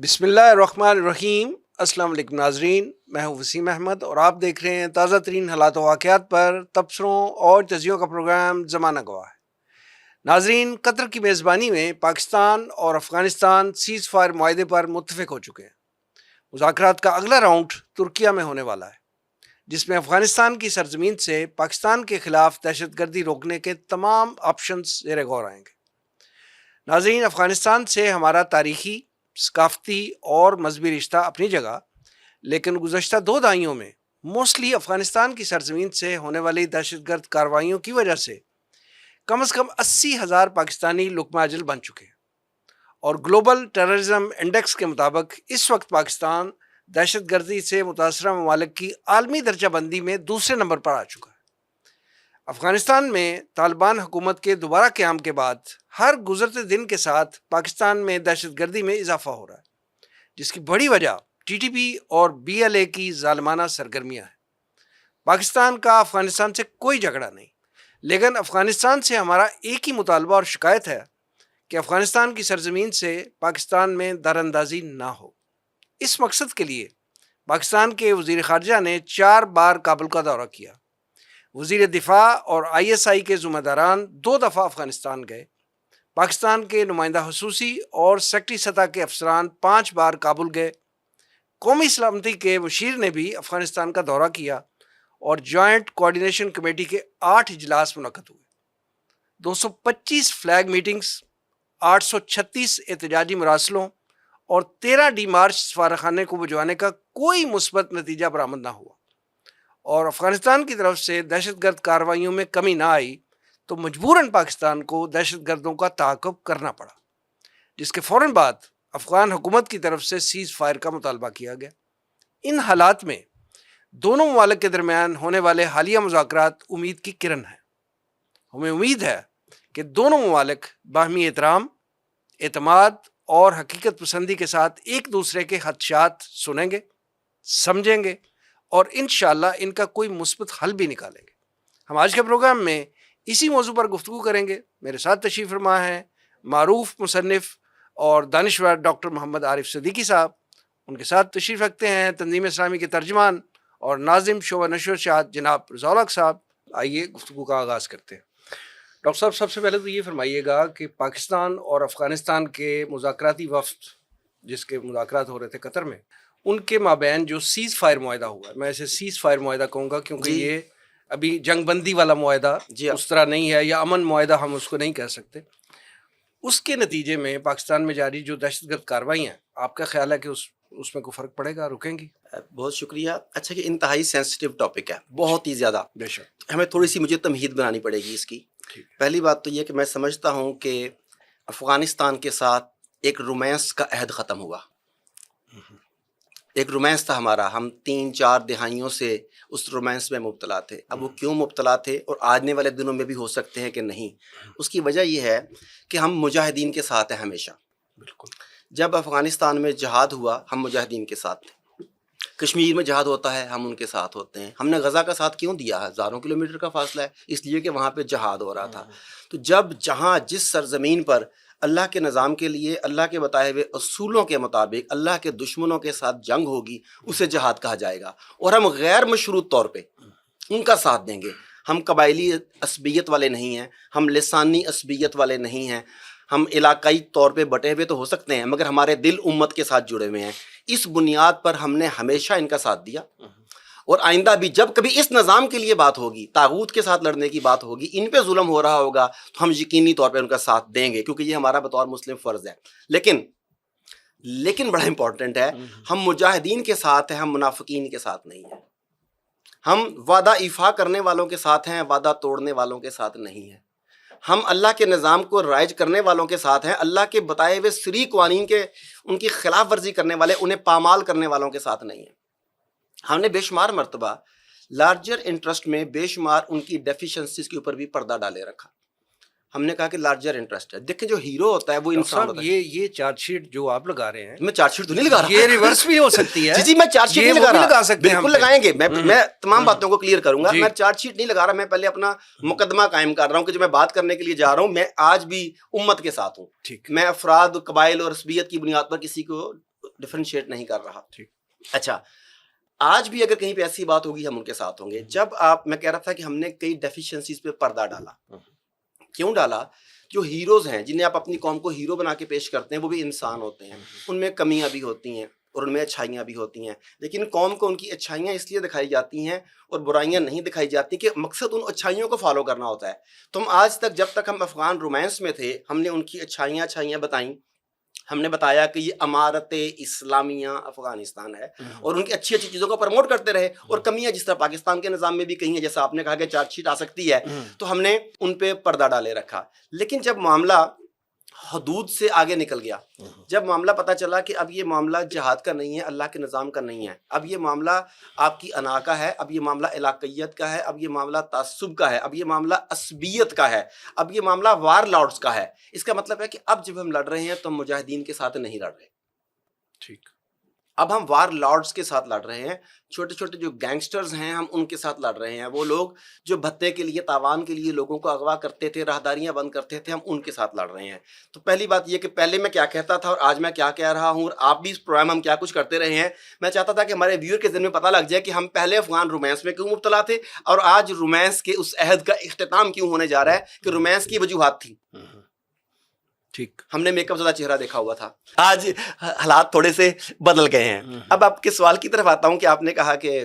بسم اللہ الرحمن الرحیم۔ السلام علیکم ناظرین، میں ہوں وسیم احمد اور آپ دیکھ رہے ہیں تازہ ترین حالات و واقعات پر تبصروں اور تجزیوں کا پروگرام زمانہ گواہ ہے۔ ناظرین، قطر کی میزبانی میں پاکستان اور افغانستان سیز فائر معاہدے پر متفق ہو چکے ہیں۔ مذاکرات کا اگلا راؤنڈ ترکیہ میں ہونے والا ہے، جس میں افغانستان کی سرزمین سے پاکستان کے خلاف دہشت گردی روکنے کے تمام آپشنز زیر غور آئیں گے۔ ناظرین، افغانستان سے ہمارا تاریخی، ثقافتی اور مذہبی رشتہ اپنی جگہ، لیکن گزشتہ 2 دہائیوں میں موسٹلی افغانستان کی سرزمین سے ہونے والی دہشت گرد کارروائیوں کی وجہ سے کم از کم 80,000 پاکستانی لقمہ اجل بن چکے ہیں، اور گلوبل ٹیررزم انڈیکس کے مطابق اس وقت پاکستان دہشت گردی سے متاثرہ ممالک کی عالمی درجہ بندی میں دوسرے نمبر پر آ چکا ہے۔ افغانستان میں طالبان حکومت کے دوبارہ قیام کے بعد ہر گزرتے دن کے ساتھ پاکستان میں دہشت گردی میں اضافہ ہو رہا ہے، جس کی بڑی وجہ ٹی ٹی پی اور بی ایل اے کی ظالمانہ سرگرمیاں ہیں۔ پاکستان کا افغانستان سے کوئی جھگڑا نہیں، لیکن افغانستان سے ہمارا ایک ہی مطالبہ اور شکایت ہے کہ افغانستان کی سرزمین سے پاکستان میں دراندازی نہ ہو۔ اس مقصد کے لیے پاکستان کے وزیر خارجہ نے 4 بار کابل کا دورہ کیا۔ وزیر دفاع اور آئی ایس آئی کے ذمہ داران 2 دفعہ افغانستان گئے۔ پاکستان کے نمائندہ خصوصی اور سیکٹری سطح کے افسران 5 بار کابل گئے۔ قومی سلامتی کے مشیر نے بھی افغانستان کا دورہ کیا اور جوائنٹ کوآرڈینیشن کمیٹی کے 8 اجلاس منعقد ہوئے۔ 225 فلیگ میٹنگز، 836 احتجاجی مراسلوں اور 13 ڈی مارچ سفارتخانے کو بجوانے کا کوئی مثبت نتیجہ برآمد نہ ہوا، اور افغانستان کی طرف سے دہشت گرد کارروائیوں میں کمی نہ آئی تو مجبوراً پاکستان کو دہشت گردوں کا تعاقب کرنا پڑا، جس کے فوراً بعد افغان حکومت کی طرف سے سیز فائر کا مطالبہ کیا گیا۔ ان حالات میں دونوں ممالک کے درمیان ہونے والے حالیہ مذاکرات امید کی کرن ہیں۔ ہمیں امید ہے کہ دونوں ممالک باہمی احترام، اعتماد اور حقیقت پسندی کے ساتھ ایک دوسرے کے خدشات سنیں گے، سمجھیں گے اور انشاءاللہ ان کا کوئی مثبت حل بھی نکالیں گے۔ ہم آج کے پروگرام میں اسی موضوع پر گفتگو کریں گے۔ میرے ساتھ تشریف فرما ہیں معروف مصنف اور دانشور ڈاکٹر محمد عارف صدیقی صاحب۔ ان کے ساتھ تشریف رکھتے ہیں تنظیم اسلامی کے ترجمان اور ناظم شعبہ نشر و اشاعت جناب رضا الحق صاحب۔ آئیے گفتگو کا آغاز کرتے ہیں۔ ڈاکٹر صاحب، سب سے پہلے تو یہ فرمائیے گا کہ پاکستان اور افغانستان کے مذاکراتی وفد جس کے مذاکرات ہو رہے تھے قطر میں، ان کے مابین جو سیز فائر معاہدہ ہوا ہے، میں اسے سیز فائر معاہدہ کہوں گا کیونکہ یہ ابھی جنگ بندی والا معاہدہ اس طرح نہیں ہے، یا امن معاہدہ ہم اس کو نہیں کہہ سکتے، اس کے نتیجے میں پاکستان میں جاری جو دہشت گرد کارروائیاں ہیں، آپ کا خیال ہے کہ اس میں کوئی فرق پڑے گا، رکیں گی؟ بہت شکریہ۔ اچھا، کہ انتہائی سینسٹیو ٹاپک ہے، بہت ہی زیادہ، بے شک ہمیں تھوڑی سی مجھے تمہید بنانی پڑے گی اس کی۔ پہلی بات تو یہ کہ میں سمجھتا ہوں کہ افغانستان کے ساتھ ایک رومانس کا عہد ختم ہوا۔ ایک رومانس تھا ہمارا، ہم 3-4 دہائیوں سے اس رومانس میں مبتلا تھے۔ اب وہ کیوں مبتلا تھے اور آنے والے دنوں میں بھی ہو سکتے ہیں کہ نہیں، اس کی وجہ یہ ہے کہ ہم مجاہدین کے ساتھ ہیں ہمیشہ۔ بالکل، جب افغانستان میں جہاد ہوا ہم مجاہدین کے ساتھ تھے، کشمیر میں جہاد ہوتا ہے ہم ان کے ساتھ ہوتے ہیں۔ ہم نے غزہ کا ساتھ کیوں دیا؟ ہزاروں کلومیٹر کا فاصلہ ہے، اس لیے کہ وہاں پہ جہاد ہو رہا تھا۔ تو جب جہاں جس سرزمین پر اللہ کے نظام کے لیے، اللہ کے بتائے ہوئے اصولوں کے مطابق اللہ کے دشمنوں کے ساتھ جنگ ہوگی، اسے جہاد کہا جائے گا، اور ہم غیر مشروط طور پہ ان کا ساتھ دیں گے۔ ہم قبائلی عصبیت والے نہیں ہیں، ہم لسانی عصبیت والے نہیں ہیں، ہم علاقائی طور پہ بٹے ہوئے تو ہو سکتے ہیں مگر ہمارے دل امت کے ساتھ جڑے ہوئے ہیں۔ اس بنیاد پر ہم نے ہمیشہ ان کا ساتھ دیا، اور آئندہ بھی جب کبھی اس نظام کے لیے بات ہوگی، طاغوت کے ساتھ لڑنے کی بات ہوگی، ان پہ ظلم ہو رہا ہوگا، تو ہم یقینی طور پہ ان کا ساتھ دیں گے، کیونکہ یہ ہمارا بطور مسلم فرض ہے۔ لیکن بڑا امپورٹنٹ ہے، ہم مجاہدین کے ساتھ ہیں، ہم منافقین کے ساتھ نہیں ہیں۔ ہم وعدہ ایفا کرنے والوں کے ساتھ ہیں، وعدہ توڑنے والوں کے ساتھ نہیں ہیں۔ ہم اللہ کے نظام کو رائج کرنے والوں کے ساتھ ہیں، اللہ کے بتائے ہوئے سری قوانین کے ان کی خلاف ورزی کرنے والے، انہیں پامال کرنے والوں کے ساتھ نہیں ہیں۔ ہم نے بے شمار مرتبہ لارجر انٹرسٹ میں بے شمار ان کی ڈیفیشنسیز کے اوپر بھی پردہ ڈالے رکھا۔ ہم نے کہا کہ لارجر انٹرسٹ ہے، دیکھیں جو ہیرو ہوتا ہے وہ انسان ہوتا ہے۔ یہ چارج شیٹ جو آپ لگا رہے ہیں، میں چارج شیٹ تو نہیں لگا رہا، یہ ریورس بھی ہو سکتی ہے۔ جی میں چارج شیٹ نہیں لگا رہا، بالکل لگائیں گے، میں تمام باتوں کو کلیئر کروں گا۔ میں چارج شیٹ نہیں لگا رہا، میں پہلے اپنا مقدمہ قائم کر رہا ہوں کہ جو میں بات کرنے کے لیے جا رہا ہوں، میں آج بھی امت کے ساتھ ہوں۔ میں افراد، قبائل اور عصبیت کی بنیاد پر کسی کو ڈفرینشیٹ نہیں کر رہا. ٹھیک. اچھا آج بھی اگر کہیں پہ ایسی بات ہوگی ہم ان کے ساتھ ہوں گے. جب میں کہہ رہا تھا کہ ہم نے کئی ڈیفیشنسیز پہ پردہ ڈالا. کیوں ڈالا؟ جو ہیروز ہیں جنہیں آپ اپنی قوم کو ہیرو بنا کے پیش کرتے ہیں وہ بھی انسان ہوتے ہیں, ان میں کمیاں بھی ہوتی ہیں اور ان میں اچھائیاں بھی ہوتی ہیں, لیکن قوم کو ان کی اچھائیاں اس لیے دکھائی جاتی ہیں اور برائیاں نہیں دکھائی جاتی کہ مقصد ان اچھائیوں کو فالو کرنا ہوتا ہے. تو ہم آج تک جب تک ہم افغان رومانس میں تھے ہم نے ان کی اچھائیاں بتائیں. ہم نے بتایا کہ یہ امارت اسلامیہ افغانستان ہے اور ان کی اچھی چیزوں کو پروموٹ کرتے رہے, اور کمیاں جس طرح پاکستان کے نظام میں بھی کہیں ہیں, جیسا آپ نے کہا کہ چارج شیٹ آ سکتی ہے, تو ہم نے ان پہ پردہ ڈالے رکھا. لیکن جب معاملہ حدود سے آگے نکل گیا, جب معاملہ پتہ چلا کہ اب یہ معاملہ جہاد کا نہیں ہے, اللہ کے نظام کا نہیں ہے, اب یہ معاملہ آپ کی انا کا ہے, اب یہ معاملہ علاقیت کا ہے, اب یہ معاملہ تعصب کا ہے, اب یہ معاملہ عصبیت کا ہے, اب یہ معاملہ وار لارڈز کا ہے. اس کا مطلب ہے کہ اب جب ہم لڑ رہے ہیں تو ہم مجاہدین کے ساتھ نہیں لڑ رہے. ٹھیک. اب ہم وار لارڈز کے ساتھ لڑ رہے ہیں, چھوٹے چھوٹے جو گینگسٹرز ہیں ہم ان کے ساتھ لڑ رہے ہیں. وہ لوگ جو بھتے کے لیے تاوان کے لیے لوگوں کو اغوا کرتے تھے, راہداریاں بند کرتے تھے, ہم ان کے ساتھ لڑ رہے ہیں. تو پہلی بات یہ کہ پہلے میں کیا کہتا تھا اور آج میں کیا کہہ رہا ہوں, اور آپ بھی اس پروگرام ہم کیا کچھ کرتے رہے ہیں. میں چاہتا تھا کہ ہمارے ویور کے ذہن میں پتہ لگ جائے کہ ہم پہلے افغان رومانس میں کیوں مبتلا تھے اور آج رومانس کے اس عہد کا اختتام کیوں ہونے جا رہا ہے کہ رومانس کی وجوہات تھی. ٹھیک. ہم نے میک اپ زدہ چہرہ دیکھا ہوا تھا, آج حالات تھوڑے سے بدل گئے ہیں. اب آپ کے سوال کی طرف آتا ہوں کہ آپ نے کہا کہ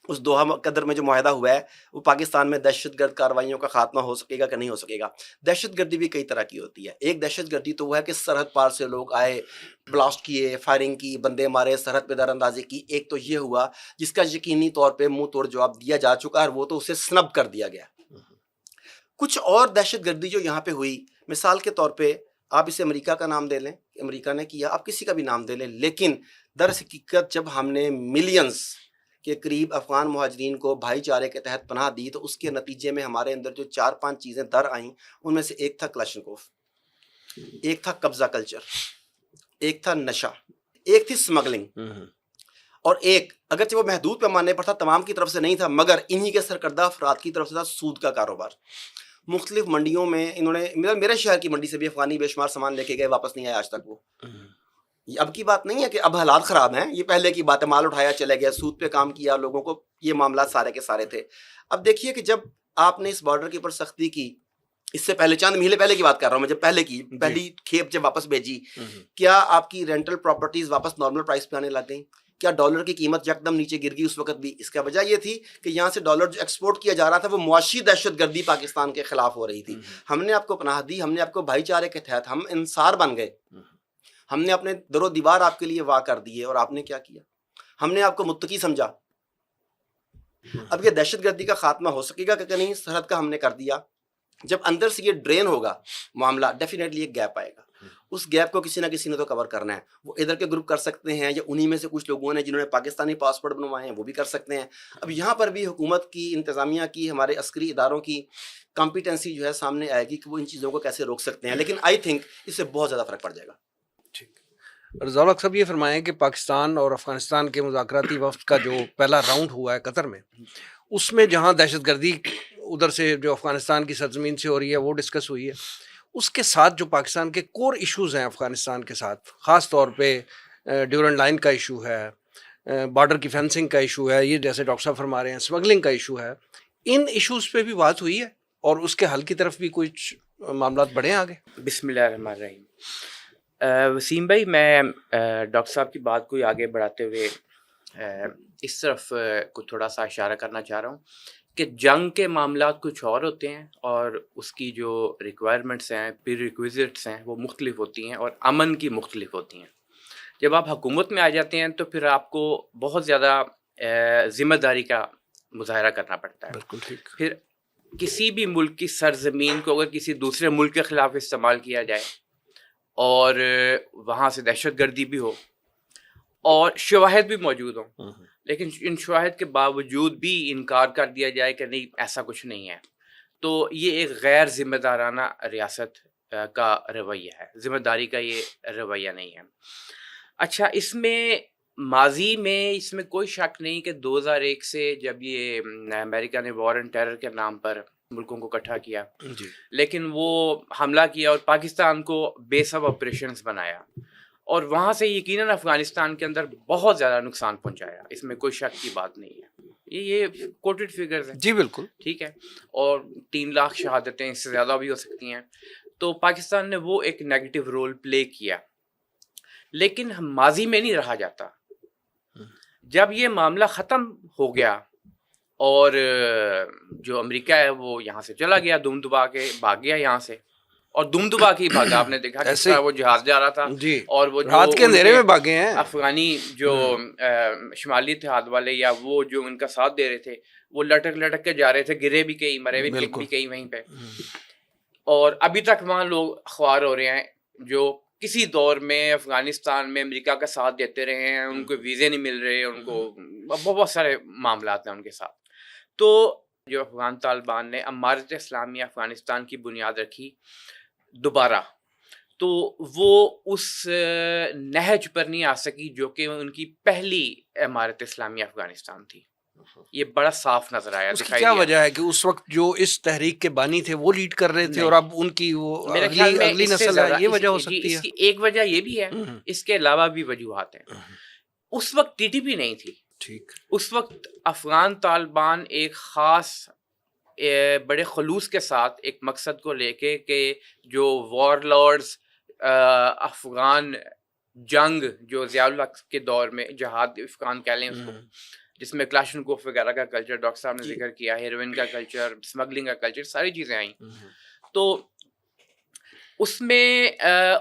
اس دوحہ قدر میں جو معاہدہ ہوا ہے وہ پاکستان میں دہشت گرد کارروائیوں کا خاتمہ ہو سکے گا کہ نہیں ہو سکے گا. دہشت گردی بھی کئی طرح کی ہوتی ہے. ایک دہشت گردی تو وہ ہے کہ سرحد پار سے لوگ آئے, بلاسٹ کیے, فائرنگ کی, بندے مارے, سرحد پہ در اندازی کی. ایک تو یہ ہوا جس کا یقینی طور پہ منہ توڑ جواب دیا جا چکا ہے, اور وہ تو اسے سنب کر دیا گیا. کچھ اور دہشت گردی جو یہاں پہ ہوئی, مثال کے طور پہ آپ اسے امریکہ کا نام دے لیں, امریکہ نے کیا, آپ کسی کا بھی نام دے لیں, لیکن در حقیقت جب ہم نے ملینز کے قریب افغان مہاجرین کو بھائی چارے کے تحت پناہ دی تو اس کے نتیجے میں ہمارے اندر جو 4-5 چیزیں در آئیں, ان میں سے ایک تھا کلاشنکوف, ایک تھا قبضہ کلچر, ایک تھا نشہ, ایک تھی سمگلنگ, اور ایک اگرچہ وہ محدود پیمانے پر تھا, تمام کی طرف سے نہیں تھا, مگر انہی کے سرکردہ افراد کی طرف سے تھا سود کا کاروبار. مختلف منڈیوں میں انہوں نے, میرے شہر کی منڈی سے بھی افغانی بے شمار سامان لے کے گئے, واپس نہیں آیا آج تک. وہ یہ اب کی بات نہیں ہے کہ اب حالات خراب ہیں, یہ پہلے کی بات ہے, مال اٹھایا چلے گیا, سود پہ کام کیا لوگوں کو, یہ معاملات سارے کے سارے تھے. اب دیکھیے کہ جب آپ نے اس بارڈر کے اوپر سختی کی, اس سے پہلے چند مہینے پہلے کی بات کر رہا ہوں میں, جب پہلی کھیپ جب واپس بھیجی, کیا آپ کی رینٹل پراپرٹیز واپس نارمل پرائس پہ آنے لگ گئیں؟ کیا ڈالر کی قیمت یکدم نیچے گر گئی اس وقت بھی؟ اس کا وجہ یہ تھی کہ یہاں سے ڈالر جو ایکسپورٹ کیا جا رہا تھا وہ معاشی دہشت گردی پاکستان کے خلاف ہو رہی تھی. ہم نے آپ کو پناہ دی, ہم نے آپ کو بھائی چارے کے تحت, ہم انصار بن گئے, ہم نے اپنے در و دیوار آپ کے لیے وا کر دیے, اور آپ نے کیا کیا؟ ہم نے آپ کو متقی سمجھا. اب یہ دہشت گردی کا خاتمہ ہو سکے گا کہ نہیں؟ سرحد کا ہم نے کر دیا. جب اندر سے یہ ڈرین ہوگا معاملہ, ڈیفینیٹلی ایک گیپ آئے گا. اس گیپ کو کسی نہ کسی نے تو کور کرنا ہے. وہ ادھر کے گروپ کر سکتے ہیں, یا انہی میں سے کچھ لوگوں نے جنہوں نے پاکستانی پاسپورٹ بنوائے ہیں وہ بھی کر سکتے ہیں. اب یہاں پر بھی حکومت کی, انتظامیہ کی, ہمارے عسکری اداروں کی کمپیٹنسی جو ہے سامنے آئے گی کہ وہ ان چیزوں کو کیسے روک سکتے ہیں. لیکن آئی تھنک اس سے بہت زیادہ فرق پڑ جائے گا. ٹھیک. رضا الحق صاحب یہ فرمائیں کہ پاکستان اور افغانستان کے مذاکراتی وفد کا جو پہلا راؤنڈ ہوا ہے قطر میں, اس میں جہاں دہشت گردی ادھر سے جو افغانستان کی سرزمین سے ہو رہی ہے وہ ڈسکس ہوئی ہے, اس کے ساتھ جو پاکستان کے کور ایشوز ہیں افغانستان کے ساتھ, خاص طور پہ ڈیورنٹ لائن کا ایشو ہے, بارڈر کی فینسنگ کا ایشو ہے, یہ جیسے ڈاکٹر صاحب فرما رہے ہیں اسمگلنگ کا ایشو ہے, ان ایشوز پہ بھی بات ہوئی ہے اور اس کے حل کی طرف بھی کچھ معاملات بڑھے ہیں آگے؟ بسم اللہ الرحمن الرحیم. وسیم بھائی, میں ڈاکٹر صاحب کی بات کو آگے بڑھاتے ہوئے اس طرف کو تھوڑا سا اشارہ کرنا چاہ رہا ہوں کہ جنگ کے معاملات کچھ اور ہوتے ہیں اور اس کی جو ریکوائرمنٹس ہیں, پری ریکویزٹس ہیں, وہ مختلف ہوتی ہیں اور امن کی مختلف ہوتی ہیں. جب آپ حکومت میں آ جاتے ہیں تو پھر آپ کو بہت زیادہ ذمہ داری کا مظاہرہ کرنا پڑتا ہے. بالکل ٹھیک. پھر کسی بھی ملک کی سرزمین کو اگر کسی دوسرے ملک کے خلاف استعمال کیا جائے اور وہاں سے دہشت گردی بھی ہو اور شواہد بھی موجود ہوں, لیکن ان شواہد کے باوجود بھی انکار کر دیا جائے کہ نہیں ایسا کچھ نہیں ہے, تو یہ ایک غیر ذمہ دارانہ ریاست کا رویہ ہے, ذمہ داری کا یہ رویہ نہیں ہے. اچھا, اس میں ماضی میں اس میں کوئی شک نہیں کہ 2001 سے جب یہ امریکہ نے وار اینڈ ٹیرر کے نام پر ملکوں کو اکٹھا کیا, لیکن وہ حملہ کیا اور پاکستان کو بیس آف آپریشنز بنایا, اور وہاں سے یقیناً افغانستان کے اندر بہت زیادہ نقصان پہنچایا، اس میں کوئی شک کی بات نہیں ہے، یہ کوٹڈ فگرز ہیں. جی بالکل ٹھیک ہے، اور 3 لاکھ شہادتیں اس سے زیادہ بھی ہو سکتی ہیں. تو پاکستان نے وہ ایک نیگیٹو رول پلے کیا، لیکن ماضی میں نہیں رہا جاتا. جب یہ معاملہ ختم ہو گیا اور جو امریکہ ہے وہ یہاں سے چلا گیا، دم دبا کے بھاگ گیا یہاں سے، اور دم دبا کے ہی بھاگا. آپ نے دیکھا کس طرح وہ جہاز جا رہا تھا، جی، اور وہ رات کے اندھیرے میں بھاگے ہیں افغانی جو شمالی اتحاد والے یا وہ جو ان کا ساتھ دے رہے تھے، وہ لٹک لٹک کے جا رہے تھے، گرے بھی کئی، مرے بھی کئی وہیں پہ. اور ابھی تک وہاں لوگ خوار ہو رہے ہیں جو کسی دور میں افغانستان میں امریکہ کا ساتھ دیتے رہے ہیں، ان کو ویزے نہیں مل رہے، ان کو بہت سارے معاملات ہیں ان کے ساتھ. تو جو افغان طالبان نے امارت اسلامیہ افغانستان کی بنیاد رکھی دوبارہ، تو وہ اس نہج پر نہیں آ سکی جو کہ ان کی پہلی امارت اسلامیہ افغانستان تھی. یہ بڑا صاف نظر آیا. اس کی کیا وجہ ہے کہ اس وقت جو اس تحریک کے بانی تھے وہ لیڈ کر رہے تھے اور اب ان کی وہ اگلی نسل ہے، یہ وجہ ہو سکتی ہے؟ اس کی ایک وجہ یہ بھی ہے، اس کے علاوہ بھی وجوہات ہیں. اس وقت ٹی ٹی پی نہیں تھی. ٹھیک، اس وقت افغان طالبان ایک خاص بڑے خلوص کے ساتھ ایک مقصد کو لے کے کہ جو وار لارڈز افغان جنگ جو ضیاء الحق کے دور میں جہاد افغان کہہ لیں اس کو، جس میں کلاشنکوف وغیرہ کا کلچر ڈاکٹر صاحب نے ذکر کیا، ہیروئن کا کلچر، اسمگلنگ کا کلچر، ساری چیزیں آئیں. تو اس میں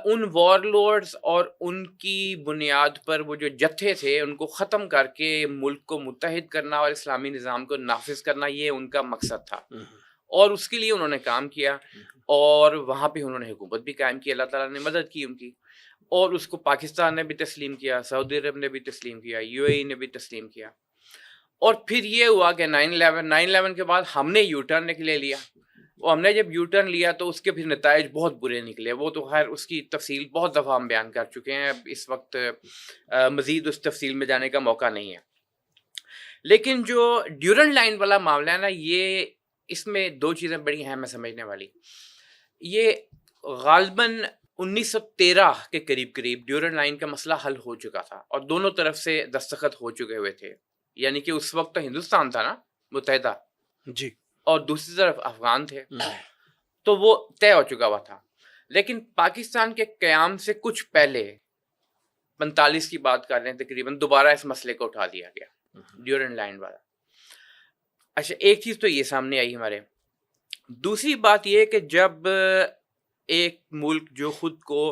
ان وار لارڈز اور ان کی بنیاد پر وہ جو جتھے تھے ان کو ختم کر کے ملک کو متحد کرنا اور اسلامی نظام کو نافذ کرنا، یہ ان کا مقصد تھا. اور اس کے لیے انہوں نے کام کیا، اور وہاں پہ انہوں نے حکومت بھی قائم کی، اللہ تعالیٰ نے مدد کی ان کی، اور اس کو پاکستان نے بھی تسلیم کیا، سعودی عرب نے بھی تسلیم کیا، یو اے ای نے بھی تسلیم کیا. اور پھر یہ ہوا کہ 9/11 کے بعد ہم نے یو ٹرن لے لیا. وہ ہم نے جب یو ٹرن لیا تو اس کے پھر نتائج بہت برے نکلے. وہ تو خیر اس کی تفصیل بہت دفعہ ہم بیان کر چکے ہیں، اب اس وقت مزید اس تفصیل میں جانے کا موقع نہیں ہے. لیکن جو ڈیورنڈ لائن والا معاملہ ہے نا، یہ اس میں 2 چیزیں بڑی اہم ہیں سمجھنے والی. یہ غالباً 1913 کے قریب ڈیورنڈ لائن کا مسئلہ حل ہو چکا تھا اور دونوں طرف سے دستخط ہو چکے ہوئے تھے. یعنی کہ اس وقت تو ہندوستان تھا نا متحدہ، جی، اور دوسری طرف افغان تھے، تو وہ طے ہو چکا ہوا تھا. لیکن پاکستان کے قیام سے کچھ پہلے 45 کی بات کر رہے ہیں تقریباً، دوبارہ اس مسئلے کو اٹھا دیا گیا ڈیورنڈ لائن والا. اچھا، ایک چیز تو یہ سامنے آئی ہمارے. دوسری بات یہ کہ جب ایک ملک جو خود کو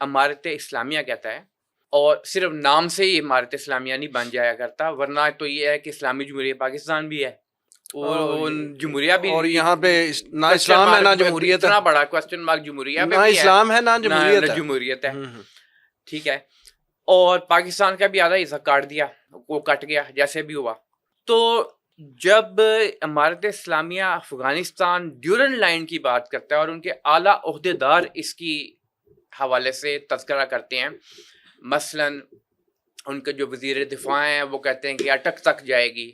امارت اسلامیہ کہتا ہے، اور صرف نام سے ہی امارت اسلامیہ نہیں بن جایا کرتا، ورنہ تو یہ ہے کہ اسلامی جمہوریہ پاکستان بھی ہے، وہ جمہوریہ بھی، اور یہاں پہ نہ اسلام ہے نہ جمہوریت ہے، اتنا بڑا کوسچن مارک جمہوریہ پہ نہ بھی ہے، اسلام ہے نہ جمہوریت ہے. ٹھیک ہے، اور پاکستان کا بھی آدھا حصہ کاٹ دیا، وہ کٹ گیا جیسے بھی ہوا. تو جب امارت اسلامیہ افغانستان ڈیورنڈ لائن کی بات کرتا ہے اور ان کے اعلیٰ عہدیدار اس کی حوالے سے تذکرہ کرتے ہیں، مثلا ان کے جو وزیر دفاع ہیں وہ کہتے ہیں کہ اٹک تک جائے گی،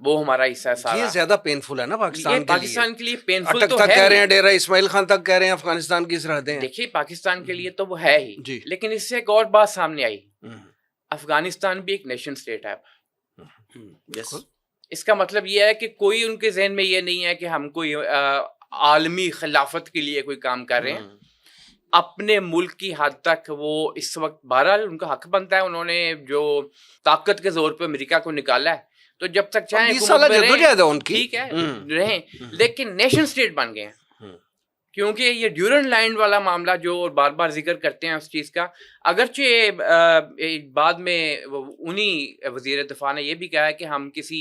وہ ہمارا حصہ ہے سارا. یہ زیادہ پینفل ہے نا پاکستان کے لیے پینفل اٹک تو تک ہے، کہہ رہے ہیں، ڈیرہ اسماعیل خان تک کہہ رہے ہیں، افغانستان کی سرحدیں. دیکھیے پاکستان کے لیے تو وہ ہے ہی جی، لیکن اس سے ایک اور بات سامنے آئی، افغانستان بھی ایک نیشن سٹیٹ ہے. اس کا مطلب یہ ہے کہ کوئی ان کے ذہن میں یہ نہیں ہے کہ ہم کوئی عالمی خلافت کے لیے کوئی کام کر رہے ہیں. اپنے ملک کی حد تک وہ اس وقت بہرحال ان کا حق بنتا ہے، انہوں نے جو طاقت کے زور پہ امریکہ کو نکالا ہے، تو جب تک چاہیں ٹھیک ہے رہیں، لیکن نیشن سٹیٹ بن گئے ہیں. کیونکہ یہ ڈیورنڈ لائن والا معاملہ جو بار بار ذکر کرتے ہیں اس چیز کا، اگرچہ بعد میں انہی وزیر دفاع نے یہ بھی کہا ہے کہ ہم کسی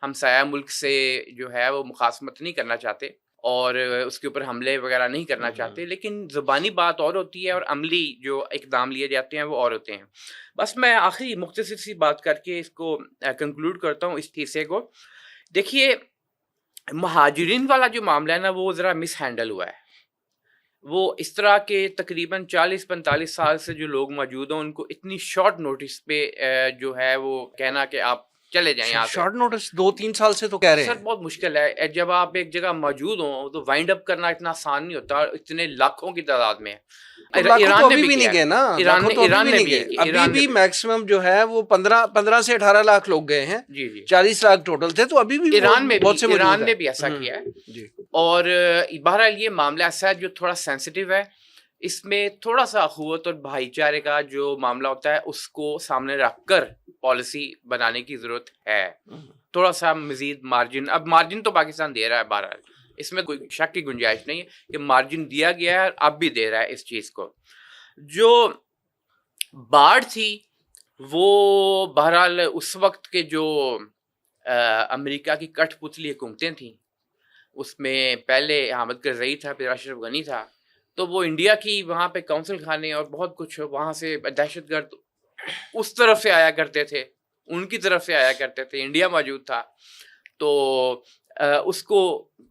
ہمسایہ ملک سے جو ہے وہ مخاصمت نہیں کرنا چاہتے اور اس کے اوپر حملے وغیرہ نہیں کرنا چاہتے، لیکن زبانی بات اور ہوتی ہے اور عملی جو اقدام لیے جاتے ہیں وہ اور ہوتے ہیں. بس میں آخری مختصر سی بات کر کے اس کو کنکلوڈ کرتا ہوں اس حصے کو. دیکھیے مہاجرین والا جو معاملہ ہے نا وہ ذرا مس ہینڈل ہوا ہے. وہ اس طرح کے تقریباً 40-45 سال سے جو لوگ موجود ہیں ان کو اتنی شارٹ نوٹس پہ جو ہے وہ کہنا کہ آپ چلے جائیں یہاں سے. شارٹ نوٹس 2-3 سال سے تو کہہ رہے سر ہیں. بہت مشکل ہے. جب آپ ایک جگہ موجود ہوں تو وائنڈ اپ کرنا اتنا آسان نہیں ہوتا, اتنے لاکھوں کی تعداد میں. لاکھوں تو ابھی بھی نہیں گئے نا, ایران لاکھوں تو ابھی نے بھی نہیں بھی گئے. ابھی بھی میکسیمم جو ہے وہ 15 سے 18 لاکھ لوگ گئے ہیں. جی جی 40 لاکھ ٹوٹل تھے, تو ابھی بھی ایران میں بہت سے موجود ہیں. ایران نے بھی ایسا کیا ہے. جی. اور بہرحال یہ معاملہ ایسا ہے جو تھوڑا سینسیٹیو ہے. اس میں تھوڑا سا اخوت اور بھائی چارے کا جو معاملہ ہوتا ہے اس کو سامنے رکھ کر پالیسی بنانے کی ضرورت ہے. تھوڑا سا مزید مارجن, اب مارجن تو پاکستان دے رہا ہے بہرحال, اس میں کوئی شک کی گنجائش نہیں ہے کہ مارجن دیا گیا ہے, اب بھی دے رہا ہے اس چیز کو. جو باڑ تھی وہ بہرحال اس وقت کے جو امریکہ کی کٹھ پتلی حکومتیں تھیں, اس میں پہلے حامد کرزئی تھا, پھر اشرف غنی تھا, تو وہ انڈیا کی وہاں پہ کونسل خانے اور بہت کچھ وہاں سے دہشت گرد اس طرف سے آیا کرتے تھے, ان کی طرف سے آیا کرتے تھے, انڈیا موجود تھا. تو اس کو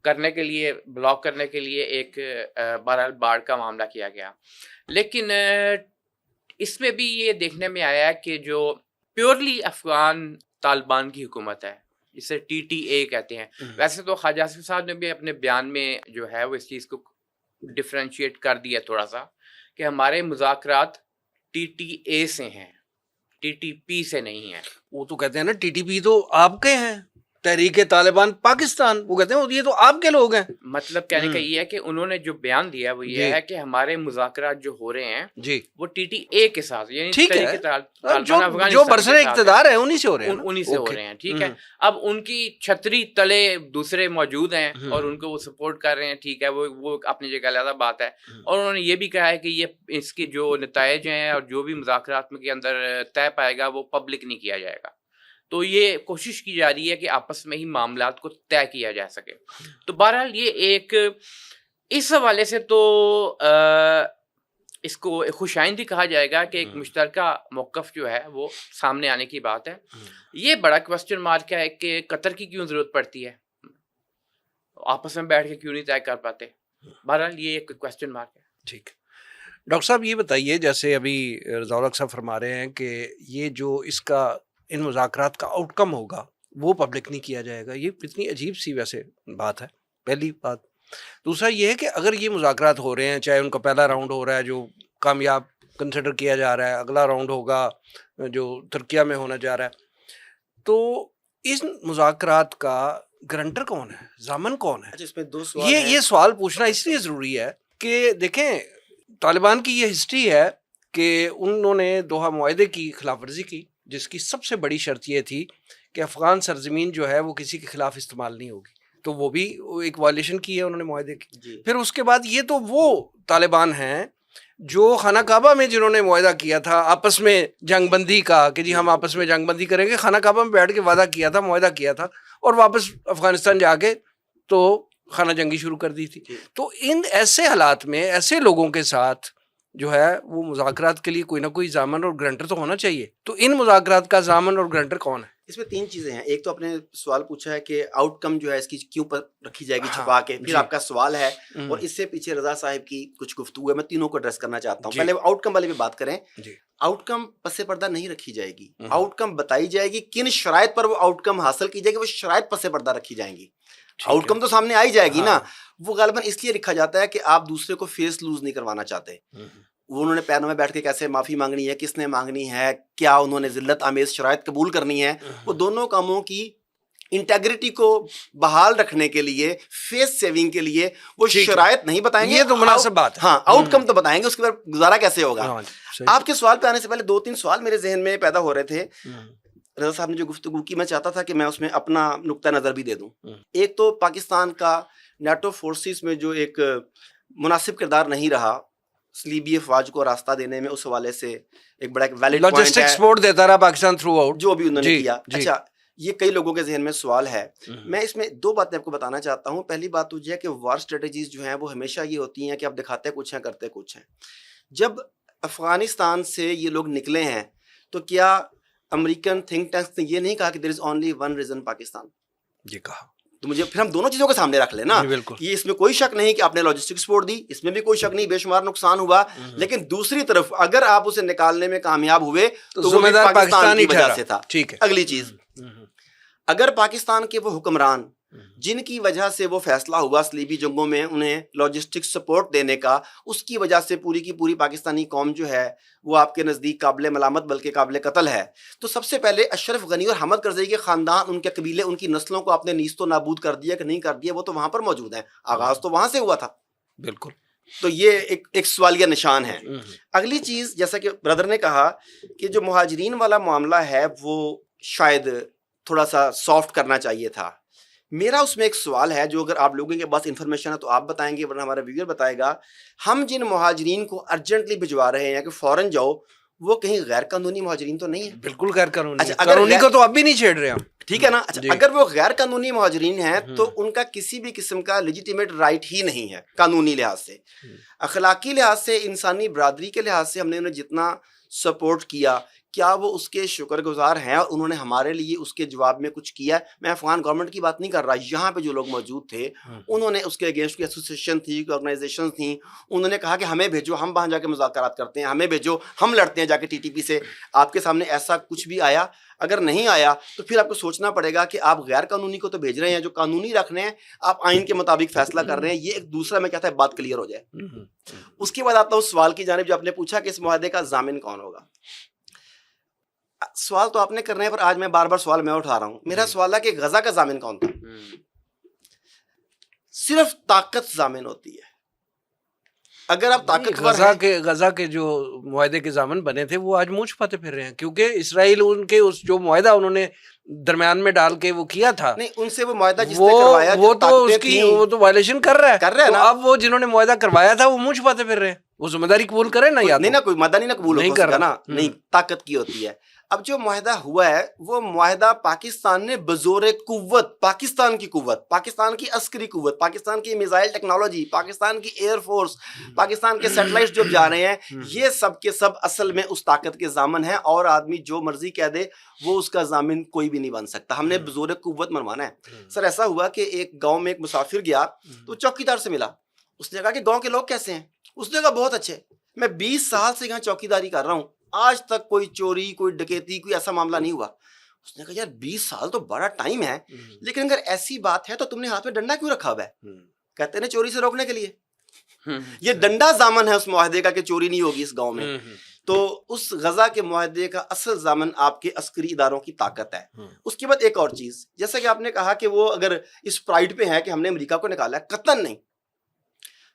کرنے کے لیے, بلاک کرنے کے لیے ایک بہرحال باڑ کا معاملہ کیا گیا. لیکن اس میں بھی یہ دیکھنے میں آیا ہے کہ جو پیورلی افغان طالبان کی حکومت ہے, جسے TTA کہتے ہیں, ویسے تو خواجہ آصف صاحب نے بھی اپنے بیان میں جو ہے وہ اس چیز کو ڈفرینشیٹ کر دیا تھوڑا سا کہ ہمارے مذاکرات TTA سے ہیں, TTP سے نہیں ہیں. وہ تو کہتے ہیں نا TTP تو آپ کے ہیں, تحریک طالبان پاکستان, وہ کہتے ہیں یہ تو آپ کے لوگ ہیں. مطلب کہنے کا یہ ہے کہ انہوں نے جو بیان دیا وہ یہ ہے کہ ہمارے مذاکرات جو ہو رہے ہیں جی وہ TTA کے ساتھ, یعنی ٹھیک ہے, طالبان جو برسر اقتدار ہے انہی سے ہو رہے ہیں, انہی سے ہو رہے ہیں. ٹھیک ہے, اب ان کی چھتری تلے دوسرے موجود ہیں اور ان کو وہ سپورٹ کر رہے ہیں. ٹھیک ہے, وہ اپنی جگہ علیحدہ بات ہے. اور انہوں نے یہ بھی کہا ہے کہ یہ اس کی جو نتائج ہیں اور جو بھی مذاکرات کے اندر طے پائے گا وہ پبلک نہیں کیا جائے گا. تو یہ کوشش کی جا رہی ہے کہ آپس میں ہی معاملات کو طے کیا جا سکے. تو بہرحال یہ ایک اس حوالے سے تو اس کو خوش آئندی کہا جائے گا کہ ایک مشترکہ موقف جو ہے وہ سامنے آنے کی بات ہے. یہ بڑا کوسچن مارک ہے کہ قطر کی کیوں ضرورت پڑتی ہے, آپس میں بیٹھ کے کیوں نہیں طے کر پاتے. بہرحال یہ ایک کوسچن مارک ہے. ٹھیک. ڈاکٹر صاحب یہ بتائیے, جیسے ابھی رضا الحق صاحب فرما رہے ہیں کہ یہ جو اس کا ان مذاکرات کا آؤٹ کم ہوگا وہ پبلک نہیں کیا جائے گا, یہ اتنی عجیب سی ویسے بات ہے, پہلی بات. دوسرا یہ ہے کہ اگر یہ مذاکرات ہو رہے ہیں, چاہے ان کا پہلا راؤنڈ ہو رہا ہے جو کامیاب کنسیڈر کیا جا رہا ہے, اگلا راؤنڈ ہوگا جو ترکیہ میں ہونا جا رہا ہے, تو اس مذاکرات کا گرنٹر کون ہے, ضامن کون ہے؟ اس میں دو سوال یہ سوال پوچھنا اس لیے ضروری ہے کہ دیکھیں طالبان کی یہ ہسٹری ہے کہ انہوں نے دوحہ معاہدے کی خلاف ورزی کی, جس کی سب سے بڑی شرط یہ تھی کہ افغان سرزمین جو ہے وہ کسی کے خلاف استعمال نہیں ہوگی, تو وہ بھی ایک وائلیشن کی ہے انہوں نے معاہدے کی. پھر اس کے بعد یہ تو وہ طالبان ہیں جو خانہ کعبہ میں جنہوں نے معاہدہ کیا تھا آپس میں جنگ بندی کا کہ جی ہم آپس میں جنگ بندی کریں گے, خانہ کعبہ میں بیٹھ کے وعدہ کیا تھا, معاہدہ کیا تھا, اور واپس افغانستان جا کے تو خانہ جنگی شروع کر دی تھی. تو ان ایسے حالات میں ایسے لوگوں کے ساتھ جو ہے وہ مذاکرات کے لیے کوئی نہ کوئی ضامن اور گرنٹر تو ہونا چاہیے. تو ان مذاکرات کا ضامن اور گرنٹر کون ہے؟ اس میں تین چیزیں ہیں. ایک تو آپ نے سوال پوچھا ہے کہ آؤٹ کم جو ہے اس کی کیوں پر رکھی جائے گی چھپا کے, پھر آپ کا سوال ہے, اور اس سے پیچھے رضا صاحب کی کچھ گفتگو ہے, میں تینوں کو ایڈریس کرنا چاہتا ہوں. پہلے آؤٹ کم والے پہ بات کریں. آؤٹ کم پس پردہ نہیں رکھی جائے گی, آؤٹ کم بتائی جائے گی کن شرائط پر وہ آؤٹ کم حاصل کی جائے گی, وہ شرائط پس پردہ رکھی جائیں گی. آؤٹ کم تو سامنے آئی جائے گی نا. وہ غالباً اس لیے لکھا جاتا ہے کہ آپ دوسرے کو فیس لوز نہیں کروانا چاہتے. وہ انہوں نے پیروں میں بیٹھ کے کیسے معافی مانگنی ہے, کس نے مانگنی ہے, کیا انہوں نے ذلت آمیز شرائط قبول کرنی ہے, وہ دونوں کاموں کی انٹیگریٹی کو بحال رکھنے کے لیے, فیس سیونگ کے لیے وہ شرائط نہیں بتائیں گے. یہ تو مناسب بات ہے. ہاں, آؤٹ کم تو بتائیں گے, اس کے بعد گزارا کیسے ہوگا. آپ کے سوال پہ آنے سے پہلے دو تین سوال میرے ذہن میں پیدا ہو رہے تھے. رضا صاحب نے جو گفتگو کی, میں چاہتا تھا کہ میں اس میں اپنا نقطہ نظر بھی دے دوں. ایک تو پاکستان کا نیٹو فورسز میں جو ایک مناسب کردار نہیں رہا صلیبی افواج کو راستہ دینے میں, اس حوالے سے ایک بڑا ایک ویلڈ پوائنٹ ہے. لاجسٹک سپورٹ دیتا رہا پاکستان تھرو آؤٹ, جو بھی انہوں نے کیا. اچھا, یہ کئی لوگوں کے ذہن میں سوال ہے. میں اس میں دو باتیں آپ کو بتانا چاہتا ہوں. پہلی بات تو یہ ہے کہ وار اسٹریٹجیز جو ہیں وہ ہمیشہ یہ ہوتی ہیں کہ آپ دکھاتے کچھ ہیں کرتے کچھ ہیں. جب افغانستان سے یہ لوگ نکلے ہیں تو کیا امریکن تھنک ٹینکس نے یہ نہیں کہا کہ there is only one reason Pakistan? یہ کہا. تو مجھے پھر ہم دونوں چیزوں کے سامنے رکھ لیں نا. یہ اس میں کوئی شک نہیں کہ آپ نے لاجسٹک سپورٹ دی, اس میں بھی کوئی شک نہیں, بے شمار نقصان ہوا. لیکن دوسری طرف اگر آپ اسے نکالنے میں کامیاب ہوئے تو وہ پاکستان کی وجہ سے تھا. ٹھیک ہے. اگلی چیز, اگر پاکستان کے وہ حکمران جن کی وجہ سے وہ فیصلہ ہوا صلیبی جنگوں میں انہیں لاجسٹک سپورٹ دینے کا، اس کی وجہ سے پوری کی پوری پاکستانی قوم جو ہے وہ آپ کے نزدیک قابل ملامت بلکہ قابل قتل ہے، تو سب سے پہلے اشرف غنی اور حامد کرزئی کے خاندان، ان کے قبیلے، ان کی نسلوں کو آپ نے نیست و نابود کر دیا کہ نہیں کر دیا؟ وہ تو وہاں پر موجود ہیں، آغاز تو وہاں سے ہوا تھا. بالکل. تو یہ ایک سوالیہ نشان ہے. اگلی چیز، جیسا کہ بردر نے کہا کہ جو مہاجرین والا معاملہ ہے وہ شاید تھوڑا سا سافٹ کرنا چاہیے تھا. میرا اس میں ایک سوال ہے جو اگر آپ لوگوں کے پاس انفارمیشن ہے تو آپ بتائیں گے، ورنہ ہمارا ویور بتائے گا. ہم جن مہاجرین کو ارجنٹلی بھجوا رہے ہیں کہ فوراً جاؤ، وہ کہیں غیر قانونی مہاجرین تو نہیں ہیں؟ بالکل غیر قانونی. اچھا، اگر قانونی کو تو اب بھی نہیں چھیڑ رہے ہم. ٹھیک ہے نا. اچھا، اگر وہ غیر قانونی مہاجرین ہیں تو ان کا کسی بھی قسم کا لیجیٹیمیٹ رائٹ ہی نہیں ہے قانونی لحاظ سے، اخلاقی لحاظ سے، انسانی برادری کے لحاظ سے. ہم نے انہیں جتنا سپورٹ کیا، کیا وہ اس کے شکر گزار ہیں اور انہوں نے ہمارے لیے اس کے جواب میں کچھ کیا ہے؟ میں افغان گورنمنٹ کی بات نہیں کر رہا، یہاں پہ جو لوگ موجود تھے انہوں نے اس کے اگینسٹ کی ایسوسیشن تھی، آرگنائزیشن تھیں، انہوں نے کہا کہ ہمیں بھیجو، ہم وہاں جا کے مذاکرات کرتے ہیں، ہمیں بھیجو، ہم لڑتے ہیں جا کے TTP سے. آپ کے سامنے ایسا کچھ بھی آیا؟ اگر نہیں آیا تو پھر آپ کو سوچنا پڑے گا کہ آپ غیر قانونی کو تو بھیج رہے ہیں، جو قانونی رکھنے ہیں آپ آئین کے مطابق فیصلہ کر رہے ہیں. یہ ایک دوسرا میں کہتا ہے بات کلیئر ہو جائے. اس کے بعد آتا ہوں سوال کی جانب جو آپ نے پوچھا کہ اس معاہدے کا ضامن کون ہوگا. سوال تو آپ نے کرنا ہے پر آج میں بار بار سوال میں اٹھا رہا ہوں. میرا سوال ہے کہ غزہ کا ضامن کون تھا؟ صرف طاقت ضامن ہوتی ہے. اگر آپ طاقتور ہیں، غزہ کے جو معاہدے کے ضامن بنے تھے وہ آج منہ چھپاتے پھر رہے ہیں، کیونکہ اسرائیل ان کے اس جو معاہدہ انہوں نے درمیان میں ڈال کے وہ کیا تھا، نہیں ان سے وہ معاہدہ جس نے کروایا وہ تو اس کی وہ تو وائلیشن کر رہا ہے نا. اب وہ جنہوں نے معاہدہ کروایا تھا وہ منہ چھپاتے پھر رہے ہیں. وہ ذمہ داری قبول کرے نا، یا نہیں نا کوئی معاہدہ نہیں نا قبول ہو سکا نا. نہیں، طاقت کی ہوتی ہے. اب جو معاہدہ ہوا ہے وہ معاہدہ پاکستان نے بزور قوت، پاکستان کی قوت، پاکستان کی عسکری قوت، پاکستان کی میزائل ٹیکنالوجی، پاکستان کی ایئر فورس، پاکستان کے سیٹلائٹس جو جا رہے ہیں، یہ سب کے سب اصل میں اس طاقت کے ضامن ہیں. اور آدمی جو مرضی کہہ دے وہ اس کا ضامن کوئی بھی نہیں بن سکتا. ہم نے بزور قوت منوانا ہے. سر ایسا ہوا کہ ایک گاؤں میں ایک مسافر گیا تو چوکیدار سے ملا. اس نے کہا کہ گاؤں کے لوگ کیسے ہیں؟ اس نے کہا بہت اچھے، میں 20 سال سے یہاں چوکیداری کر رہا ہوں، آج تک کوئی چوری، کوئی ڈکیتی، کوئی ایسا معاملہ نہیں ہوا. اس نے کہا یار 20 سال تو بڑا ٹائم ہے، لیکن اگر ایسی بات ہے تو تم نے ہاتھ میں ڈنڈا کیوں رکھا ہوا ہے؟ کہتے ہیں چوری سے روکنے کے لیے. یہ ڈنڈا ضامن ہے اس معاہدے کا کہ چوری نہیں ہوگی اس گاؤں میں. تو اس غزہ کے معاہدے کا اصل ضامن آپ کے عسکری اداروں کی طاقت ہے. اس کے بعد ایک اور چیز، جیسا کہ آپ نے کہا کہ وہ اگر اس پرائڈ پہ ہے کہ ہم نے امریکہ کو نکالا ہے، قطعاً نہیں.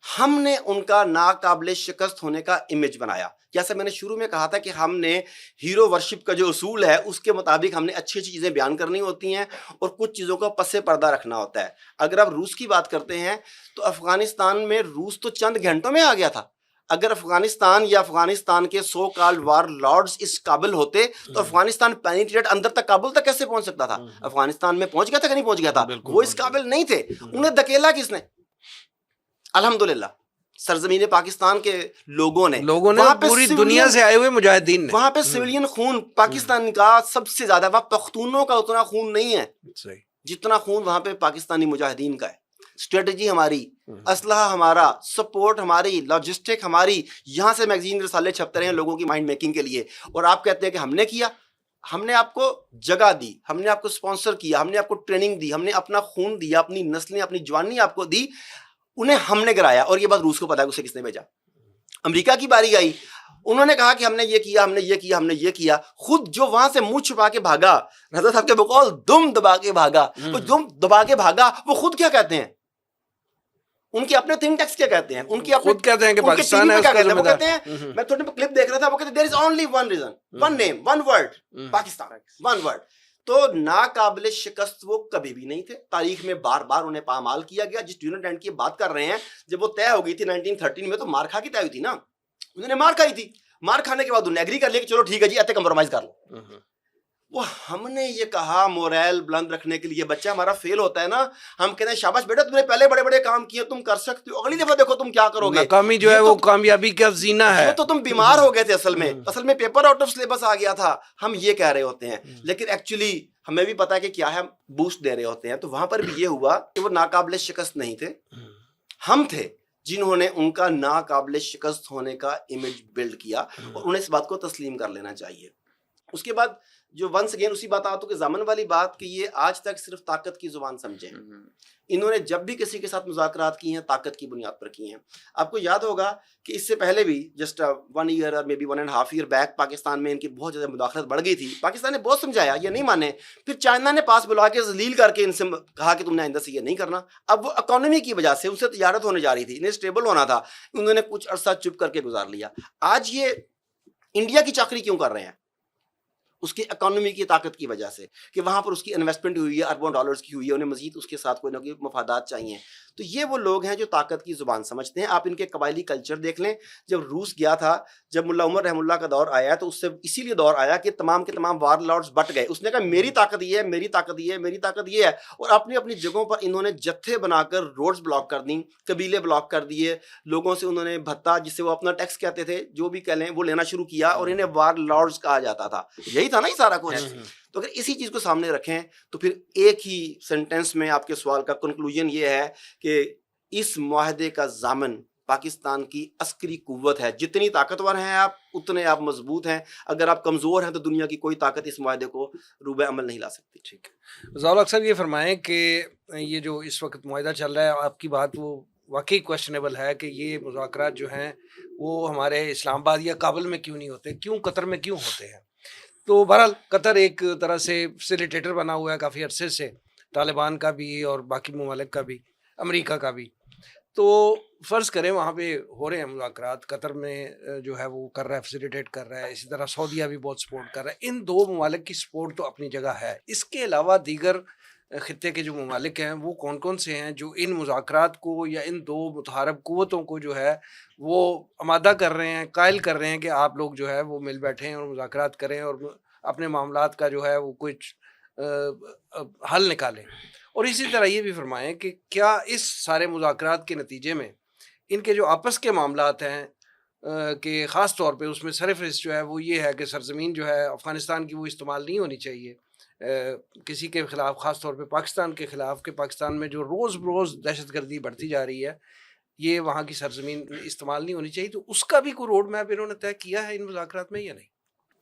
ہم نے ان کا ناقابل شکست ہونے کا امیج بنایا. جیسے میں نے شروع میں کہا تھا کہ ہم نے ہیرو ورشپ کا جو اصول ہے اس کے مطابق ہم نے اچھی اچھی چیزیں بیان کرنی ہوتی ہیں اور کچھ چیزوں کو پس پردہ رکھنا ہوتا ہے. اگر آپ روس کی بات کرتے ہیں تو افغانستان میں روس تو چند گھنٹوں میں آ گیا تھا. اگر افغانستان یا افغانستان کے سو کال وار لارڈز اس قابل ہوتے تو افغانستان پینیٹریٹ اندر تک کابل تک کیسے پہنچ سکتا تھا؟ افغانستان میں پہنچ گیا تھا کہ نہیں پہنچ گیا تھا؟ وہ اس قابل نہیں تھے. انہیں دھکیلا کس نے؟ الحمدللہ سرزمین پاکستان کے لوگوں نے پوری دنیا سے آئے ہوئے مجاہدین نے، وہاں پہ سویلین خون پاکستان کا سب سے زیادہ، وہاں پختونوں کا اتنا خون نہیں ہے جتنا خون وہاں پہ پاکستانی مجاہدین کا ہے. اسٹریٹجی ہماری، اسلحہ ہمارا، سپورٹ ہماری، لاجسٹک ہماری، یہاں سے میگزین رسالے چھپتے رہے ہیں لوگوں کی مائنڈ میکنگ کے لیے. اور آپ کہتے ہیں کہ ہم نے کیا. ہم نے آپ کو جگہ دی، ہم نے آپ کو سپانسر کیا، ہم نے آپ کو ٹریننگ دی، ہم نے اپنا خون دیا، اپنی نسلیں، اپنی جوانی آپ کو دی. انہیں ہم نے گرایا. اور یہ بات روس کو پتا ہے اسے کس نے بھیجا. امریکہ کی باری آئی، انہوں نے کہا کہ ہم نے یہ کیا، ہم نے یہ کیا، ہم نے یہ کیا. خود جو وہاں سے منہ چھپا کے بھاگا، رضا صاحب کے بقول دم دبا کے بھاگا، وہ دم دبا کے بھاگا، وہ خود کیا کہتے ہیں؟ ان کے اپنے تھنک ٹیکس کیا کہتے ہیں؟ ان کی خود کہتے ہیں کہ پاکستان ہے اس کا ذمہ دار. وہ کہتے ہیں، میں تھوڑے کلپ دیکھ رہا تھا، وہ کہتے ہیں there is only one reason, one name, one word, Pakistan, one word. تو ناقابل شکست وہ کبھی بھی نہیں تھے. تاریخ میں بار بار انہیں پامال کیا گیا. جس یونٹ اینڈ کی بات کر رہے ہیں، جب وہ طے ہو گئی تھی 1913 میں تو مار کھا کی طے ہوئی تھی نا. انہوں نے مار کھائی تھی. مار کھانے کے بعد انہوں نے ایگری کر لیا کہ چلو ٹھیک ہے جی ایتے کمپرومائز کر لو. وہ ہم نے یہ کہا موریل بلند رکھنے کے لیے، بچہ ہمارا فیل ہوتا ہے نا، ہم کہتے ہیں شاباش بیٹا تم نے پہلے بڑے بڑے کام کیے، تم کر سکتے ہو، اگلی دفعہ دیکھو تم کیا کرو گے. ناکامی جو ہے وہ کامیابی کا زینہ ہے. تو تم بیمار ہو گئے تھے، اصل میں پیپر آؤٹ آف سلیبس آ گیا تھا. ہم یہ کہہ رہے ہوتے ہیں، لیکن ایکچولی ہمیں بھی پتا ہے کہ کیا ہے، ہم بوسٹ دے رہے ہوتے ہیں. تو وہاں پر بھی یہ ہوا کہ وہ ناقابل شکست نہیں تھے. ہم تھے جنہوں نے ان کا ناقابل شکست ہونے کا امیج بلڈ کیا، اور انہیں اس بات کو تسلیم کر لینا چاہیے. اس کے بعد جو ونس اگین اسی بات آتا کہ ضامن والی بات کہ یہ آج تک صرف طاقت کی زبان سمجھے. انہوں نے جب بھی کسی کے ساتھ مذاکرات کی ہیں تاقت کی بنیاد پر کی ہیں. آپ کو یاد ہوگا کہ اس سے پہلے بھی جسٹ 1 ایئر اور maybe 1.5 year back Pakistan میں ان کی بہت زیادہ مداخلت بڑھ گئی تھی. پاکستان نے بہت سمجھایا, یہ نہیں مانے. پھر چائنا نے پاس بلا کے ذلیل کر کے ان سے کہا کہ تم نے آئندہ سے یہ نہیں کرنا. اب وہ اکانومی کی وجہ سے ان سے تجارت ہونے جا رہی تھی, انہیں اسٹیبل ہونا تھا, انہوں نے کچھ عرصہ چپ کر کے گزار لیا. آج یہ انڈیا کی چاکری کیوں کر رہے ہیں؟ اس کی اکانومی کی طاقت کی وجہ سے کہ وہاں پر اس کی انویسٹمنٹ ہوئی ہے, اربوں ڈالرز کی ہوئی ہے, انہیں مزید اس کے ساتھ کوئی نہ کوئی مفادات چاہیے. تو یہ وہ لوگ ہیں جو طاقت کی زبان سمجھتے ہیں. آپ ان کے قبائلی کلچر دیکھ لیں. جب روس گیا تھا, جب ملا عمر رحم اللہ کا دور آیا تو اس سے اسی لیے دور آیا کہ تمام کے تمام وار لارڈز بٹ گئے. اس نے کہا میری طاقت یہ ہے, میری طاقت یہ ہے, میری طاقت یہ ہے, اور اپنی اپنی جگہوں پر انہوں نے جتھے بنا کر روڈز بلاک کر دیں, قبیلے بلاک کر دیے, لوگوں سے انہوں نے بھتہ جسے وہ اپنا ٹیکس کہتے تھے, جو بھی کہہ لیں, وہ لینا شروع کیا, اور انہیں وار لارڈز کہا جاتا تھا. یہی تھا نا یہ سارا کچھ. تو اگر اسی چیز کو سامنے رکھیں تو پھر ایک ہی سینٹنس میں آپ کے سوال کا کنکلوژن یہ ہے کہ اس معاہدے کا ضامن پاکستان کی عسکری قوت ہے. جتنی طاقتور ہیں آپ, اتنے آپ مضبوط ہیں. اگر آپ کمزور ہیں تو دنیا کی کوئی طاقت اس معاہدے کو روبہ عمل نہیں لا سکتی. ٹھیک ہے, ضیاء الحق صاحب یہ فرمائیں کہ یہ جو اس وقت معاہدہ چل رہا ہے, آپ کی بات وہ واقعی کویشچنیبل ہے کہ یہ مذاکرات جو ہیں وہ ہمارے اسلام آباد یا کابل میں کیوں نہیں ہوتے, کیوں قطر میں کیوں ہوتے ہیں. تو بہرحال قطر ایک طرح سے فیسیلیٹیٹر بنا ہوا ہے کافی عرصے سے, طالبان کا بھی اور باقی ممالک کا بھی, امریکہ کا بھی. تو فرض کریں وہاں پہ ہو رہے ہیں مذاکرات, قطر میں جو ہے وہ کر رہا ہے, فیسیلیٹیٹ کر رہا ہے, اسی طرح سعودیہ بھی بہت سپورٹ کر رہا ہے. ان دو ممالک کی سپورٹ تو اپنی جگہ ہے. اس کے علاوہ دیگر خطے کے جو ممالک ہیں وہ کون کون سے ہیں جو ان مذاکرات کو یا ان دو متحارب قوتوں کو جو ہے وہ آمادہ کر رہے ہیں, قائل کر رہے ہیں کہ آپ لوگ جو ہے وہ مل بیٹھیں اور مذاکرات کریں اور اپنے معاملات کا جو ہے وہ کچھ حل نکالیں. اور اسی طرح یہ بھی فرمائیں کہ کیا اس سارے مذاکرات کے نتیجے میں ان کے جو آپس کے معاملات ہیں کہ خاص طور پہ اس میں سرفہرست جو ہے وہ یہ ہے کہ سرزمین جو ہے افغانستان کی وہ استعمال نہیں ہونی چاہیے کسی کے خلاف, خاص طور پہ پاکستان کے خلاف, کہ پاکستان میں جو روز بروز دہشت گردی بڑھتی جا رہی ہے یہ وہاں کی سرزمین استعمال نہیں ہونی چاہیے. تو اس کا بھی کوئی روڈ میپ انہوں نے طے کیا ہے ان مذاکرات میں یا نہیں؟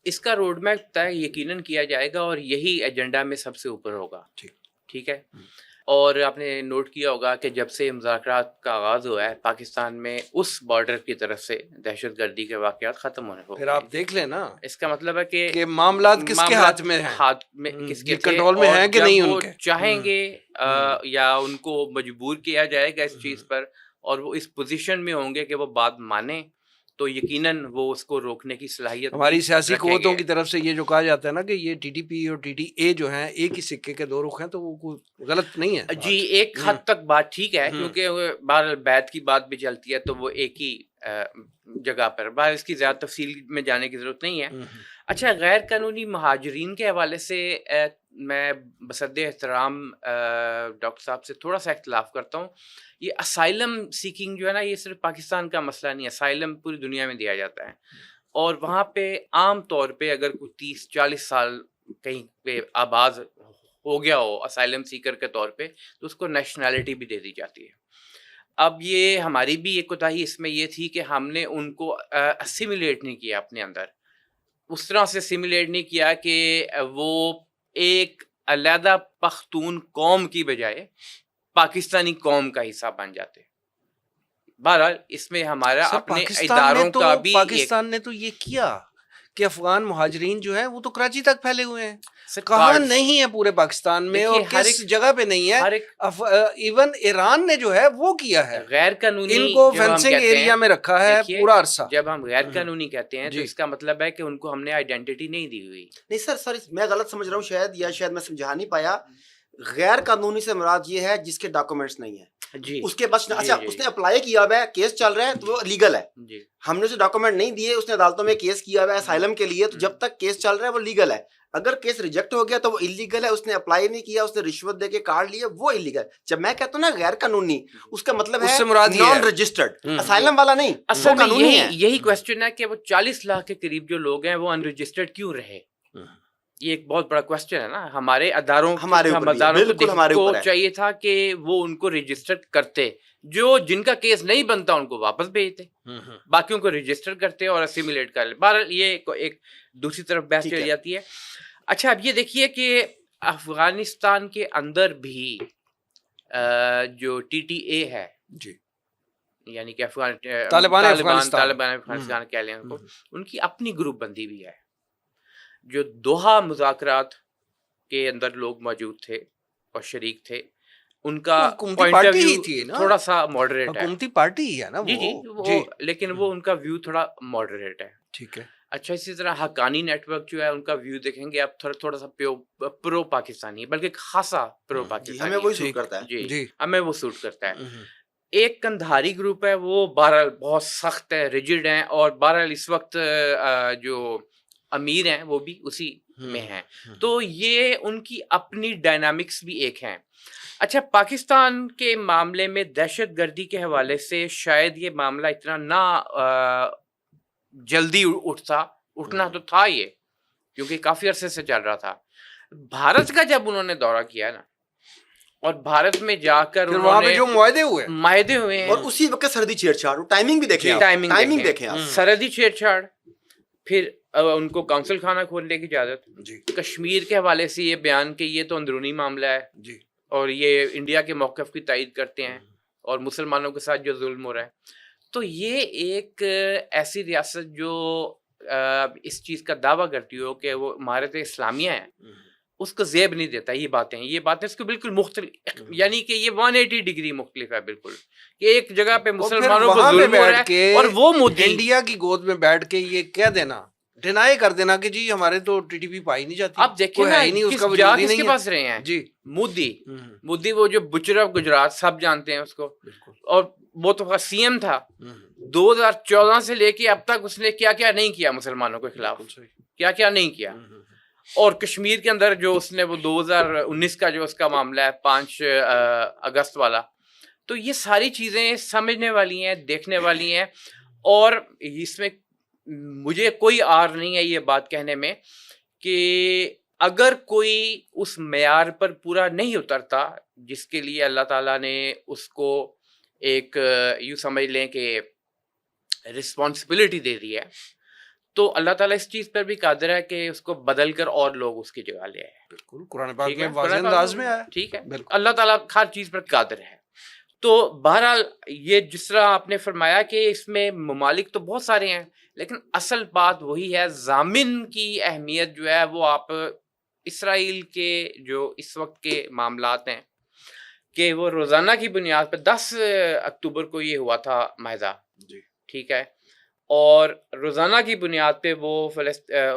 اس کا روڈ میپ طے یقیناً کیا جائے گا اور یہی ایجنڈا میں سب سے اوپر ہوگا. ٹھیک ہے. اور آپ نے نوٹ کیا ہوگا کہ جب سے مذاکرات کا آغاز ہوا ہے پاکستان میں اس بارڈر کی طرف سے دہشت گردی کے واقعات ختم ہونے کو, پھر آپ دیکھ لیں نا, اس کا مطلب ہے کہ معاملات کس کے ہاتھ میں ہیں, ہاتھ میں کس کے کنٹرول میں ہیں کہ نہیں, ان کے چاہیں گے یا ان کو مجبور کیا جائے گا اس چیز پر, اور وہ اس پوزیشن میں ہوں گے کہ وہ بات مانیں, تو یقیناً وہ اس کو روکنے کی صلاحیت ہماری سیاسی قوتوں کی طرف سے یہ جو کہا جاتا ہے نا کہ یہ ٹی ٹی پی اور ٹی ٹی اے جو ہیں ایک ہی سکے کے دو رخ ہیں, تو وہ کوئی غلط نہیں ہے. جی ایک حد تک بات ٹھیک ہے, کیونکہ بہرحال بیعت کی بات بھی چلتی ہے تو وہ ایک ہی جگہ پر, بہرحال اس کی زیادہ تفصیل میں جانے کی ضرورت نہیں ہے. اچھا, غیر قانونی مہاجرین کے حوالے سے میں بصد احترام ڈاکٹر صاحب سے تھوڑا سا اختلاف کرتا ہوں. یہ اسائلم سیکنگ جو ہے نا, یہ صرف پاکستان کا مسئلہ نہیں ہے, اسائلم پوری دنیا میں دیا جاتا ہے, اور وہاں پہ عام طور پہ اگر کوئی 30-40 سال کہیں پہ آباد ہو گیا ہو اسائلم سیکر کے طور پہ, تو اس کو نیشنلٹی بھی دے دی جاتی ہے. اب یہ ہماری بھی ایک کوتاہی اس میں یہ تھی کہ ہم نے ان کو اسیمیلیٹ نہیں کیا اپنے اندر, اس طرح سے اسیمیلیٹ نہیں کیا کہ وہ ایک علیحدہ پختون قوم کی بجائے پاکستانی قوم کا حصہ بن جاتے. بہرحال اس میں ہمارا اپنے اداروں کا بھی, پاکستان نے تو یہ کیا کہ افغان مہاجرین جو ہیں وہ تو کراچی تک پھیلے ہوئے ہیں, کہاں نہیں ہے پورے پاکستان میں, اور کس جگہ پہ نہیں ہے. ایون ایران نے جو ہے وہ کیا ہے, غیر قانونی ان کو فینسنگ ایریا میں رکھا ہے پورا عرصہ. جب ہم غیر قانونی کہتے ہیں تو اس کا مطلب ہے کہ ان کو ہم نے آئیڈینٹی نہیں دی ہوئی. نہیں سر, سوری میں غلط سمجھ رہا ہوں شاید, یا شاید میں سمجھا نہیں پایا. غیر قانونی سے مراد یہ ہے جس کے ڈاکومنٹس نہیں ہیں, جی اس کے بس اچھا اس نے اپلائی کیا ہوا ہے, کیس چل رہا ہے تو وہ لیگل ہے. جی ہم نے اسے ڈاکومنٹ نہیں دیے, اس نے عدالتوں میں کیس کیا ہوا ہے اسائلم کے لیے, تو جب تک کیس چل رہا ہے وہ لیگل ہے. اگر کیس ریجیکٹ ہو گیا تو وہ انلیگل ہے, اس نے اپلائی نہیں کیا, اس نے رشوت دے کے کارڈ لیا, وہ انلیگل. جب میں کہتا ہوں نا غیر قانونی, اس کا مطلب ہے نان رجسٹرڈ, اسائلم والا نہیں. اصل میں یہی کوسچن ہے کہ وہ 40 لاکھ کے قریب جو لوگ ہیں وہ ان رجسٹرڈ کیوں رہے. یہ ایک بہت بڑا کوشچن ہے نا. ہمارے اداروں ہمارے اوپر بھی ہے، مداروں بالکل ہمارے کو اوپر ہے. چاہیے تھا کہ وہ ان کو رجسٹر کرتے, جن کا کیس نہیں بنتا ان کو واپس بھیجتے, باقیوں کو رجسٹر کرتے اور اسیمیلیٹ کر لیں. بہرحال یہ ایک دوسری طرف بحث چل جاتی ہے. اچھا اب یہ دیکھیے کہ افغانستان کے اندر بھی جو ٹی ٹی اے ہے, جی, یعنی کہ طالبان افغانستان افغانستان کہہ لیں ان کو, ان کی اپنی گروپ بندی بھی ہے. جو دوحہ مذاکرات کے اندر لوگ موجود تھے اور شریک تھے, ان کا حکومتی پارٹی ہی تھی نا, تھوڑا سا ماڈریٹ ہے. حکومتی پارٹی ہی ہے نا جی, لیکن وہ ان کا ویو تھوڑا ماڈریٹ ہے. ٹھیک ہے. اچھا اسی طرح حقانی نیٹ ورک جو ہے ان کا ویو دیکھیں گے آپ تھوڑا سا پرو پاکستانی ہے, بلکہ خاصا پرو پاکستانی. ہمیں وہی سوٹ کرتا ہے. جی, ہمیں وہ سوٹ کرتا ہے. ایک کندھاری گروپ ہے, وہ بہرحال بہت سخت ہے, ریجڈ ہیں, اور بہرحال اس وقت جو امیر ہیں وہ بھی اسی میں ہیں. تو یہ ان کی اپنی ڈائنامکس بھی ایک ہیں. اچھا پاکستان کے معاملے میں دہشت گردی کے حوالے سے شاید یہ معاملہ اتنا نہ جلدی اٹھنا تو تھا یہ, کیونکہ کافی عرصے سے چل رہا تھا. بھارت کا جب انہوں نے دورہ کیا نا, اور بھارت میں جا کر وہاں پہ جو معاہدے ہوئے اور اسی وقت سرحدی چھیڑ چھاڑ, ٹائمنگ بھی دیکھیں, ٹائمنگ دیکھیں آپ, سرحدی چھیڑ چھاڑ, پھر ان کو کونسل خانہ کھولنے کی اجازت. کشمیر کے حوالے سے یہ بیان کہ یہ تو اندرونی معاملہ ہے جی, اور یہ انڈیا کے موقف کی تائید کرتے ہیں, اور مسلمانوں کے ساتھ جو ظلم ہو رہا ہے. تو یہ ایک ایسی ریاست جو اس چیز کا دعویٰ کرتی ہو کہ وہ امارت اسلامیہ ہے, اس کو زیب نہیں دیتا. یہ باتیں اس کو بالکل مختلف, یعنی کہ یہ 180 ڈگری مختلف ہے بالکل, کہ ایک جگہ پہ مسلمانوں کو ظلم ہو رہا ہے اور وہ مودی انڈیا کی گود میں بیٹھ کے یہ کہہ دینا, ڈینائی کر دینا کہ جی ہمارے تو ٹی ٹی پی پائی نہیں جاتی. اب دیکھیں نا کس کے پاس رہے ہیں جی, مودی وہ جو بچر آف گجرات سب جانتے ہیں اس کو, اور وہ تو سی ایم تھا 2014 سے لے کے اب تک. اس نے کیا کیا نہیں کیا مسلمانوں کے خلاف, کیا کیا نہیں کیا. اور کشمیر کے اندر جو اس نے وہ 2019 کا جو اس کا معاملہ ہے 5 اگست والا, تو یہ ساری چیزیں سمجھنے والی ہیں, دیکھنے والی ہیں. اور اس میں مجھے کوئی آر نہیں ہے یہ بات کہنے میں کہ اگر کوئی اس معیار پر پورا نہیں اترتا جس کے لیے اللہ تعالیٰ نے اس کو ایک یوں سمجھ لیں کہ رسپانسبلٹی دے دی ہے, تو اللہ تعالیٰ اس چیز پر بھی قادر ہے کہ اس کو بدل کر اور لوگ اس کی جگہ لے آئے. بالکل قرآن پاک میں واضح انداز میں آیا. ٹھیک ہے, اللہ تعالیٰ ہر چیز پر قادر ہے. تو بہرحال یہ جس طرح آپ نے فرمایا کہ اس میں ممالک تو بہت سارے ہیں, لیکن اصل بات وہی ہے, ضامن کی اہمیت جو ہے وہ آپ اسرائیل کے جو اس وقت کے معاملات ہیں کہ وہ روزانہ کی بنیاد پہ 10 اکتوبر کو یہ ہوا تھا معاہدہ, ٹھیک ہے, اور روزانہ کی بنیاد پہ وہ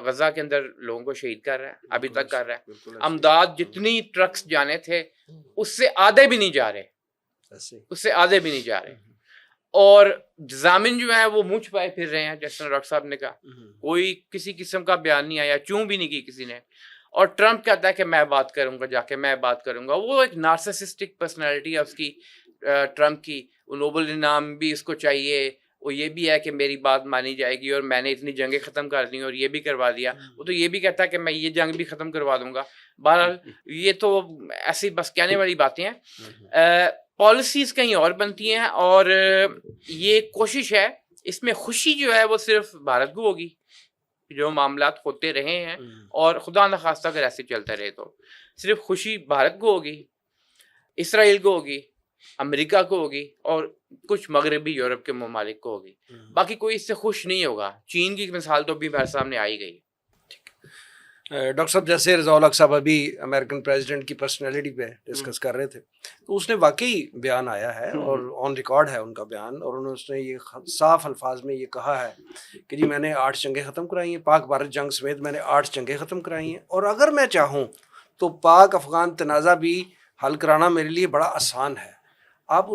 غزہ کے اندر لوگوں کو شہید کر رہا ہے, ابھی تک کر رہا ہے. امداد جتنی ٹرکس جانے تھے اس سے آدھے بھی نہیں جا رہے, اور ضامن جو ہے وہ منہ چھپائے پھر رہے ہیں. جیسے ڈاکٹر صاحب نے کہا, کوئی کسی قسم کا بیان نہیں آیا, چوں بھی نہیں کی کسی نے. اور ٹرمپ کہتا ہے کہ میں بات کروں گا, جا کے میں بات کروں گا. وہ ایک نارسسسٹک پرسنالٹی ہے اس کی, ٹرمپ کی. نوبل انعام بھی اس کو چاہیے, وہ یہ بھی ہے کہ میری بات مانی جائے گی, اور میں نے اتنی جنگیں ختم کر دی اور یہ بھی کروا دیا. وہ تو یہ بھی کہتا ہے کہ میں یہ جنگ بھی ختم کروا دوں گا. بہرحال یہ تو ایسی بس کہنے والی باتیں ہیں. پالیسیز کہیں اور بنتی ہیں, اور یہ کوشش ہے, اس میں خوشی جو ہے وہ صرف بھارت کو ہوگی جو معاملات ہوتے رہے ہیں, اور خدا نخواستہ اگر ایسے چلتا رہے تو صرف خوشی بھارت کو ہوگی, اسرائیل کو ہوگی, امریکہ کو ہوگی, اور کچھ مغربی یورپ کے ممالک کو ہوگی. باقی کوئی اس سے خوش نہیں ہوگا. چین کی مثال تو بھی میرے سامنے آئی گئی. ڈاکٹر صاحب جیسے رضا الحق صاحب ابھی امریکن پریزیڈنٹ کی پرسنالٹی پہ ڈسکس کر رہے تھے, تو اس نے واقعی بیان آیا ہے اور آن ریکارڈ ہے ان کا بیان, اور انہوں نے یہ صاف الفاظ میں یہ کہا ہے کہ جی میں نے 8 جنگیں ختم کرائی ہیں, پاک بھارت جنگ سمیت میں نے 8 جنگیں ختم کرائی ہیں, اور اگر میں چاہوں تو پاک افغان تنازع بھی حل کرانا میرے لیے بڑا آسان ہے. آپ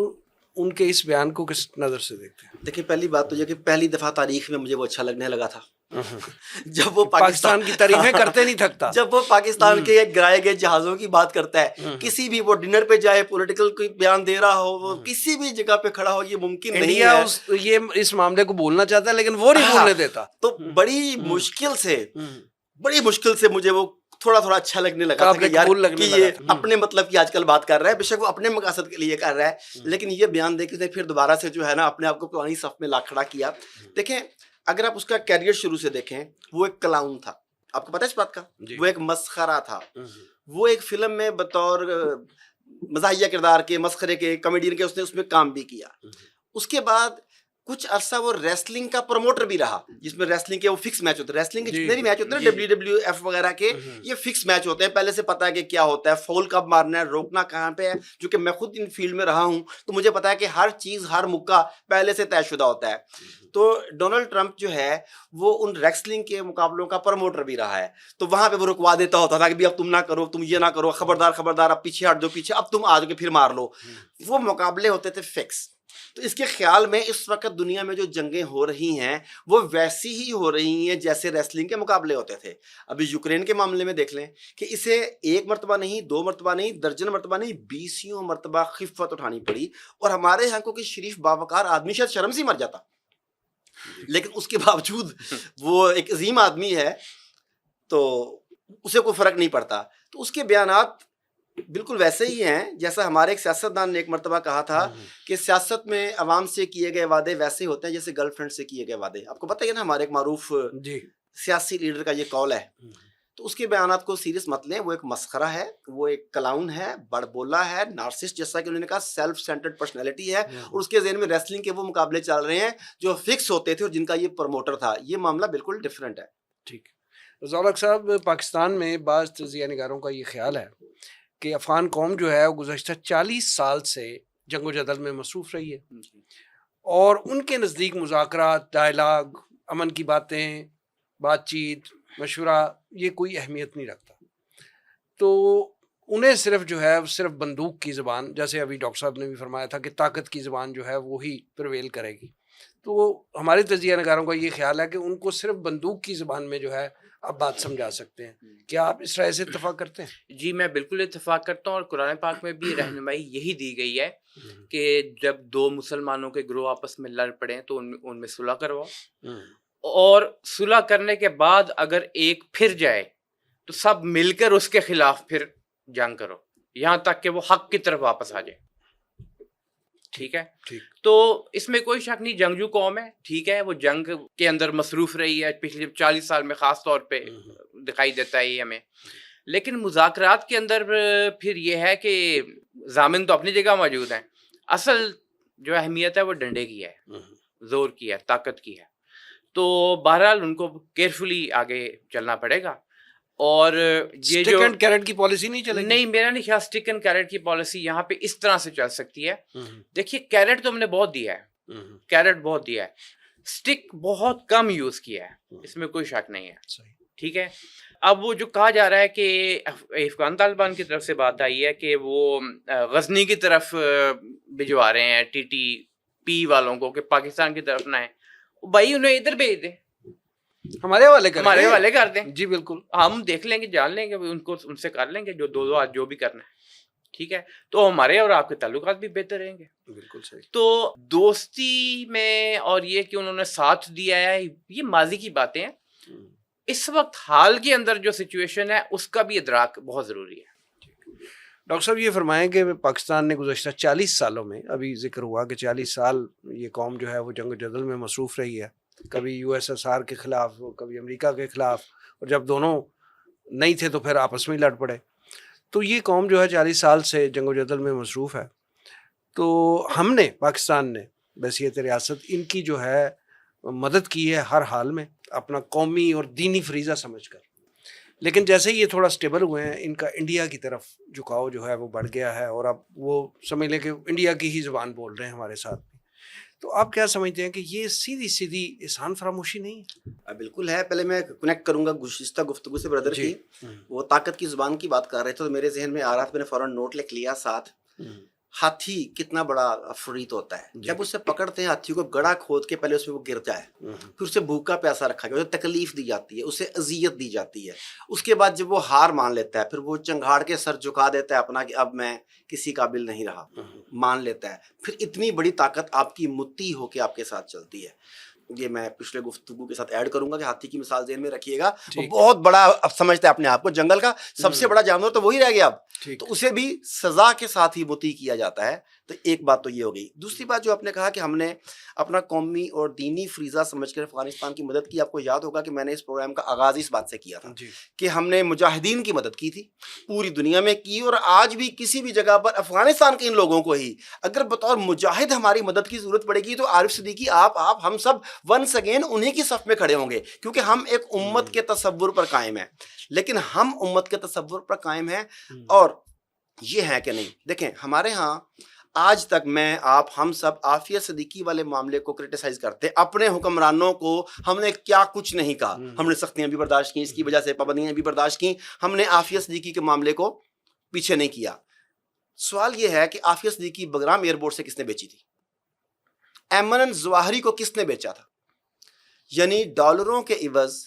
ان کے اس بیان کو کس نظر سے دیکھتے ہیں؟ دیکھیں, پہلی بات تو یہ کہ پہلی دفعہ تاریخ میں مجھے وہ اچھا لگنے لگا تھا جب وہ پاکستان کی تعریفیں کرتے نہیں تھکتا, جب وہ پاکستان کے گرائے گئے جہازوں کی بات کرتا ہے. کسی بھی وہ ڈنر پہ جائے, پولیٹیکل کوئی بیان دے رہا ہو, وہ کسی بھی جگہ پہ کھڑا ہو, یہ ممکن نہیں ہے. یہ اس معاملے کو بولنا چاہتا ہے لیکن وہ نہیں بولنے دیتا. تو بڑی مشکل سے مجھے وہ تھوڑا تھوڑا اچھا لگنے لگا تھا کہ یار کہ یہ اپنے مطلب کی آج کل بات کر رہا ہے، بے شک وہ اپنے مقاصد کے لیے کر رہا ہے، لیکن یہ بیان دے کے پھر دوبارہ سے جو ہے نا اپنے آپ کو پرانی صف میں لا کھڑا کیا. دیکھیں اگر آپ اس کا کیریئر شروع سے دیکھیں، وہ ایک کلاؤن تھا، آپ کو پتہ ہے اس بات کا، وہ ایک مسخرہ تھا، وہ ایک فلم میں بطور مزاحیہ کردار کے، مسخرے کے، کامیڈین کے اس میں کام بھی کیا. اس کے بعد کچھ عرصہ وہ ریسلنگ کا پروموٹر بھی رہا، جس میں ریسلنگ کے وہ فکس میچ ہوتے ہیں، ریسلنگ کے جتنے بھی میچ ہوتے ہیں WWF وغیرہ کے، یہ فکس میچ ہوتے ہیں، پہلے سے پتا ہے کہ کیا ہوتا ہے، فول کب مارنا ہے، روکنا کہاں پہ ہے. چونکہ میں خود ان فیلڈ میں رہا ہوں تو مجھے پتا ہے کہ ہر چیز، ہر مکہ پہلے سے طے شدہ ہوتا ہے. تو ڈونلڈ ٹرمپ جو ہے وہ ان ریسلنگ کے مقابلوں کا پروموٹر بھی رہا ہے، تو وہاں پہ وہ رکوا دیتا ہوتا تھا کہ اب تم نہ کرو، تم یہ نہ کرو، خبردار خبردار، اب پیچھے ہٹ جاؤ، پیچھے، اب تم آ جاؤ پھر مار لو. وہ مقابلے ہوتے تھے فکس. تو اس کے خیال میں اس وقت دنیا میں جو جنگیں ہو رہی ہیں وہ ویسی ہی ہو رہی ہیں جیسے ریسلنگ کے مقابلے ہوتے تھے. ابھی یوکرین کے معاملے میں دیکھ لیں کہ اسے ایک مرتبہ نہیں، 2 مرتبہ نہیں، درجن مرتبہ نہیں، 20 مرتبہ خفت اٹھانی پڑی. اور ہمارے یہاں کو کہ شریف باوقار آدمی شاید شرم سے مر جاتا، لیکن اس کے باوجود وہ ایک عظیم آدمی ہے تو اسے کوئی فرق نہیں پڑتا. تو اس کے بیانات بالکل ویسے ہی ہیں جیسا ہمارے ایک سیاستدان نے ایک مرتبہ کہا تھا کہ سیاست میں عوام سے کیے گئے وعدے ویسے ہوتے ہیں جیسے گرل فرینڈ سے کیے گئے وعدے. آپ کو پتہ ہے نا ہمارے ایک معروف سیاسی لیڈر کا یہ قول ہے. تو اس کے بیانات کو سیریس مت لیں، وہ ایک مسخرہ ہے، وہ ایک کلاؤن ہے، بڑ بولا ہے، نارسسٹ، جیسا کہ انہوں نے کہا سیلف سینٹرڈ پرسنالٹی ہے. اور اس کے ذہن میں ریسلنگ کے وہ مقابلے چل رہے ہیں جو فکس ہوتے تھے اور جن کا یہ پروموٹر تھا. یہ معاملہ بالکل ڈفرینٹ ہے. ٹھیک. رضا الحق صاحب، پاکستان میں بعض تجزیہ نگاروں کا یہ خیال ہے کہ افغان قوم جو ہے وہ گزشتہ 40 سال سے جنگ و جدل میں مصروف رہی ہے، اور ان کے نزدیک مذاکرات، ڈائلاگ، امن کی باتیں، بات چیت، مشورہ، یہ کوئی اہمیت نہیں رکھتا. تو انہیں صرف جو ہے صرف بندوق کی زبان، جیسے ابھی ڈاکٹر صاحب نے بھی فرمایا تھا کہ طاقت کی زبان جو ہے وہی پرویل کرے گی. تو ہمارے تجزیہ نگاروں کا یہ خیال ہے کہ ان کو صرف بندوق کی زبان میں جو ہے آپ بات سمجھا سکتے ہیں. کیا آپ اس رائے سے اتفاق کرتے ہیں؟ جی میں بالکل اتفاق کرتا ہوں، اور قرآن پاک میں بھی رہنمائی یہی دی گئی ہے کہ جب 2 مسلمانوں کے گروہ آپس میں لڑ پڑیں تو ان میں صلح کرواؤ، اور صلح کرنے کے بعد اگر ایک پھر جائے تو سب مل کر اس کے خلاف پھر جنگ کرو، یہاں تک کہ وہ حق کی طرف واپس آ جائے. ٹھیک ہے، تو اس میں کوئی شک نہیں، جنگجو قوم ہے، ٹھیک ہے، وہ جنگ کے اندر مصروف رہی ہے پچھلے 40 سال میں، خاص طور پہ دکھائی دیتا ہے یہ ہمیں. لیکن مذاکرات کے اندر پھر یہ ہے کہ ضامن تو اپنی جگہ موجود ہیں، اصل جو اہمیت ہے وہ ڈنڈے کی ہے، زور کی ہے، طاقت کی ہے. تو بہرحال ان کو کیئرفلی آگے چلنا پڑے گا. اور یہ جو کیرٹ کی پالیسی نہیں چلے گی؟ نہیں، میرا نہیں خیال اسٹک اینڈ کیرٹ کی پالیسی یہاں پہ اس طرح سے چل سکتی ہے. دیکھیے کیرٹ تو ہم نے بہت دیا ہے، کیرٹ بہت دیا ہے، اسٹک بہت کم یوز کیا ہے، اس میں کوئی شک نہیں ہے. ٹھیک ہے، اب وہ جو کہا جا رہا ہے کہ افغان طالبان کی طرف سے بات آئی ہے کہ وہ غزنی کی طرف بھجوا رہے ہیں TTP والوں کو کہ پاکستان کی طرف نہ ہے، بھائی انہیں ادھر بھیج دیں، ہمارے حوالے کر دیں. جی بالکل، ہم دیکھ لیں گے، جان لیں گے، ان سے کر لیں گے جو دو آج جو بھی کرنا ہے. ٹھیک ہے، تو ہمارے اور آپ کے تعلقات بھی بہتر رہیں گے. بالکل صحیح. تو دوستی میں اور یہ کہ انہوں نے ساتھ دیا ہے، یہ ماضی کی باتیں ہیں. اس وقت حال کے اندر جو سچویشن ہے اس کا بھی ادراک بہت ضروری ہے. ڈاکٹر صاحب یہ فرمائیں کہ پاکستان نے گزشتہ 40 سالوں میں، ابھی ذکر ہوا کہ 40 سال یہ قوم جو ہے وہ جنگ و جدل میں مصروف رہی ہے، کبھی USSR کے خلاف، کبھی امریکہ کے خلاف، اور جب دونوں نہیں تھے تو پھر آپس میں لڑ پڑے. تو یہ قوم جو ہے 40 سال سے جنگ و جدل میں مصروف ہے. تو ہم نے، پاکستان نے بحیثیت ریاست ان کی جو ہے مدد کی ہے ہر حال میں، اپنا قومی اور دینی فریضہ سمجھ کر. لیکن جیسے ہی یہ تھوڑا سٹیبل ہوئے ہیں، ان کا انڈیا کی طرف جھکاؤ جو ہے وہ بڑھ گیا ہے، اور اب وہ سمجھ لیں کہ انڈیا کی ہی زبان بول رہے ہیں ہمارے ساتھ. تو آپ کیا سمجھتے ہیں کہ یہ سیدھی احسان فراموشی نہیں ہے؟ بالکل ہے. پہلے میں کنیکٹ کروں گا گزشتہ گفتگو سے بردر کی، وہ طاقت کی زبان کی بات کر رہے تھے تو میرے ذہن میں آ رہا تھا، میں نے فوراً نوٹ لکھ لیا ساتھ. ہاتھی کتنا بڑا افریت ہوتا ہے، جب اسے پکڑتے ہیں ہاتھی کو گڑھا کھود کے پہلے اس میں وہ گرتا ہے، پھر اسے بھوکا پیاسا رکھا گیا، اسے تکلیف دی جاتی ہے، اسے اذیت دی جاتی ہے. اس کے بعد جب وہ ہار مان لیتا ہے، پھر وہ چنگھاڑ کے سر جھکا دیتا ہے اپنا کہ اب میں کسی قابل نہیں رہا، مان لیتا ہے. پھر اتنی بڑی طاقت آپ کی متی ہو کے آپ کے ساتھ چلتی ہے. یہ میں پچھلے گفتگو کے ساتھ ایڈ کروں گا کہ ہاتھی کی مثال ذہن میں رکھیے گا, وہ بہت بڑا اب سمجھتا ہے اپنے آپ کو, جنگل کا سب سے بڑا جانور تو وہی رہ گیا اب, تو اسے بھی سزا کے ساتھ ہی مطیع کیا جاتا ہے. تو ایک بات تو یہ ہو گئی. دوسری بات جو آپ نے کہا کہ ہم نے اپنا قومی اور دینی فریضہ سمجھ کر افغانستان کی مدد کی, آپ کو یاد ہوگا کہ میں نے اس پروگرام کا آغاز اس بات سے کیا تھا کہ ہم نے مجاہدین کی مدد کی تھی, پوری دنیا میں کی, اور آج بھی کسی بھی جگہ پر افغانستان کے ان لوگوں کو ہی اگر بطور مجاہد ہماری مدد کی ضرورت پڑے گی تو عارف صدیقی آپ ہم سب ونس اگین انہی کی صف میں کھڑے ہوں گے, کیونکہ ہم ایک امت کے تصور پر قائم ہیں. لیکن ہم امت کے تصور پر قائم ہیں, اور یہ ہے کہ نہیں. دیکھیں ہمارے ہاں آج تک میں آپ ہم سب عافیہ صدیقی والے معاملے کو کرٹیسائز کرتے, اپنے حکمرانوں کو ہم نے کیا کچھ نہیں کہا, ہم نے سختیاں بھی برداشت کی, اس کی وجہ سے پابندیاں بھی برداشت کی, ہم نے عافیہ صدیقی کے معاملے کو پیچھے نہیں کیا. سوال یہ ہے کہ عافیہ صدیقی بگرام ایئرپورٹ سے کس نے بیچی تھی؟ ایمن ظواہری کو کس نے بیچا تھا؟ یعنی ڈالروں کے عوض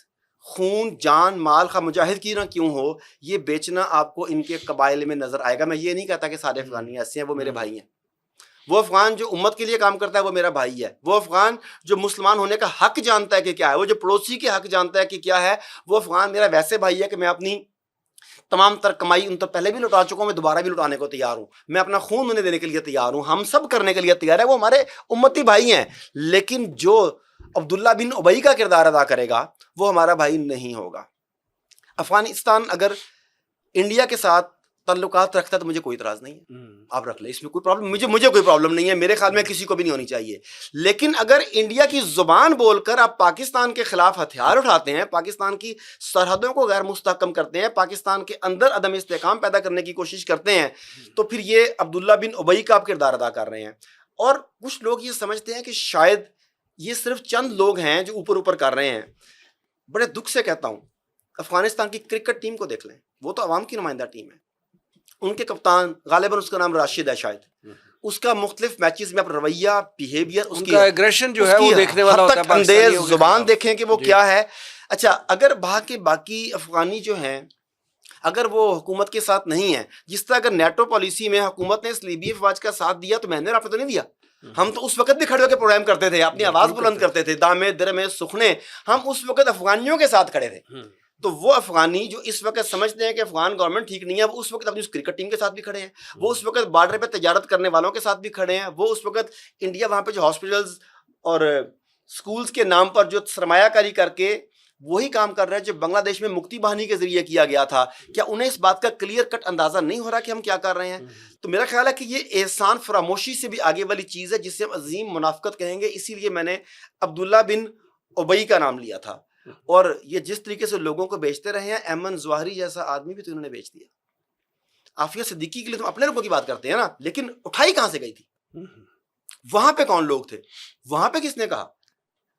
خون جان مال کا مجاہد کی نہ کیوں ہو, یہ بیچنا آپ کو ان کے قبائل میں نظر آئے گا. میں یہ نہیں کہتا کہ سارے افغانی ایسے ہیں, وہ میرے بھائی ہیں. وہ افغان جو امت کے لیے کام کرتا ہے وہ میرا بھائی ہے. وہ افغان جو مسلمان ہونے کا حق جانتا ہے کہ کیا ہے, وہ جو پڑوسی کے حق جانتا ہے کہ کیا ہے, وہ افغان میرا ویسے بھائی ہے کہ میں اپنی تمام تر کمائی ان تو پہلے بھی لٹا چکا ہوں, میں دوبارہ بھی لٹانے کو تیار ہوں, میں اپنا خون انہیں دینے کے لیے تیار ہوں, ہم سب کرنے کے لیے تیار ہے. وہ ہمارے امتی بھائی ہیں. لیکن جو عبداللہ بن ابی کا کردار ادا کرے گا وہ ہمارا بھائی نہیں ہوگا. افغانستان اگر انڈیا کے ساتھ تعلقات رکھتا ہے تو مجھے کوئی اعتراض نہیں ہے, آپ رکھ لیں, اس میں کوئی پرابلم مجھے کوئی پرابلم نہیں ہے, میرے خیال میں کسی کو بھی نہیں ہونی چاہیے. لیکن اگر انڈیا کی زبان بول کر آپ پاکستان کے خلاف ہتھیار اٹھاتے ہیں, پاکستان کی سرحدوں کو غیر مستحکم کرتے ہیں, پاکستان کے اندر عدم استحکام پیدا کرنے کی کوشش کرتے ہیں, تو پھر یہ عبداللہ بن ابی کا آپ کردار ادا کر رہے ہیں. اور کچھ لوگ یہ سمجھتے ہیں کہ شاید یہ صرف چند لوگ ہیں جو اوپر کر رہے ہیں. بڑے دکھ سے کہتا ہوں, افغانستان کی کرکٹ ٹیم کو دیکھ لیں, وہ تو عوام کی نمائندہ ٹیم ہے. ان کے کپتان غالباً اس کا نام راشد ہے شاید, اس کا مختلف میچز میں رویہ بیہیویئر, اس کی ایگریشن جو ہے وہ دیکھنے والا ہوتا ہے, اندیز زبان دیکھیں کہ وہ کیا ہے. اچھا اگر باقی افغانی جو ہیں اگر وہ حکومت کے ساتھ نہیں ہیں, جس طرح اگر نیٹو پالیسی میں حکومت نے لیبی افواج کا ساتھ دیا تو میں نے رابطہ تو نہیں دیا. ہم تو اس وقت بھی کھڑے ہو کے پروگرام کرتے تھے, اپنی آواز بلند کرتے تھے, دامے درمے سکھنے, ہم اس وقت افغانیوں کے ساتھ کھڑے تھے. تو وہ افغانی جو اس وقت سمجھتے ہیں کہ افغان گورنمنٹ ٹھیک نہیں ہے, وہ اس وقت اپنی اس کرکٹ ٹیم کے ساتھ بھی کھڑے ہیں, وہ اس وقت بارڈر پہ تجارت کرنے والوں کے ساتھ بھی کھڑے ہیں, وہ اس وقت انڈیا وہاں پہ جو ہاسپٹلز اور سکولز کے نام پر جو سرمایہ کاری کر کے وہی کام کر رہے ہیں جو بنگلہ دیش میں مکتی بہانی کے ذریعے کیا گیا تھا. کیا انہیں اس بات کا کلیئر کٹ اندازہ نہیں ہو رہا کہ ہم کیا کر رہے ہیں؟ تو میرا خیال ہے کہ یہ احسان فراموشی سے بھی آگے والی چیز ہے جسے ہم عظیم منافقت کہیں گے. اسی لیے میں نے عبداللہ بن ابی کا نام لیا تھا. اور یہ جس طریقے سے لوگوں کو بیچتے رہے ہیں, ایمن ظواہری جیسا آدمی بھی تو انہوں نے بیچ دیا. عافیہ صدیقی کے لیے تو اپنے لوگوں کی بات کرتے ہیں نا, لیکن اٹھائی کہاں سے گئی تھی؟ وہاں پہ کون لوگ تھے؟ وہاں پہ کس نے کہا؟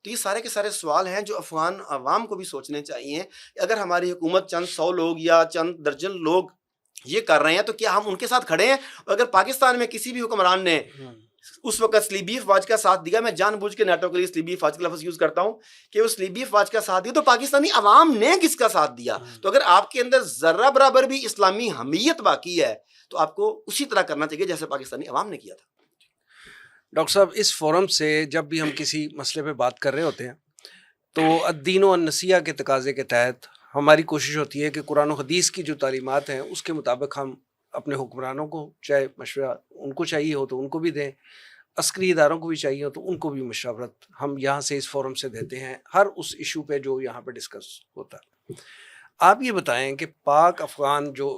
تو یہ سارے کے سارے سوال ہیں جو افغان عوام کو بھی سوچنے چاہیے. اگر ہماری حکومت چند 100 لوگ یا چند درجن لوگ یہ کر رہے ہیں تو کیا ہم ان کے ساتھ کھڑے ہیں؟ اگر پاکستان میں کسی بھی حکمران نے اس وقت سلیبی افواج کا ساتھ دیا, میں جان بوجھ کے نیٹو کے لیے سلیبی افواج کا لفظ یوز کرتا ہوں کہ وہ سلیبی افواج کا ساتھ دیا, تو پاکستانی عوام نے کس کا ساتھ دیا؟ تو اگر آپ کے اندر ذرہ برابر بھی اسلامی حمیت باقی ہے تو آپ کو اسی طرح کرنا چاہیے جیسے پاکستانی عوام نے کیا تھا. ڈاکٹر صاحب, اس فورم سے جب بھی ہم کسی مسئلے پہ بات کر رہے ہوتے ہیں تو الدین و النصیحہ کے تقاضے کے تحت ہماری کوشش ہوتی ہے کہ قرآن و حدیث کی جو تعلیمات ہیں اس کے مطابق ہم اپنے حکمرانوں کو, چاہے مشورہ ان کو چاہیے ہو تو ان کو بھی دیں, عسکری اداروں کو بھی چاہیے ہو تو ان کو بھی مشاورت ہم یہاں سے اس فورم سے دیتے ہیں ہر اس ایشو پہ جو یہاں پہ ڈسکس ہوتا ہے. آپ یہ بتائیں کہ پاک افغان جو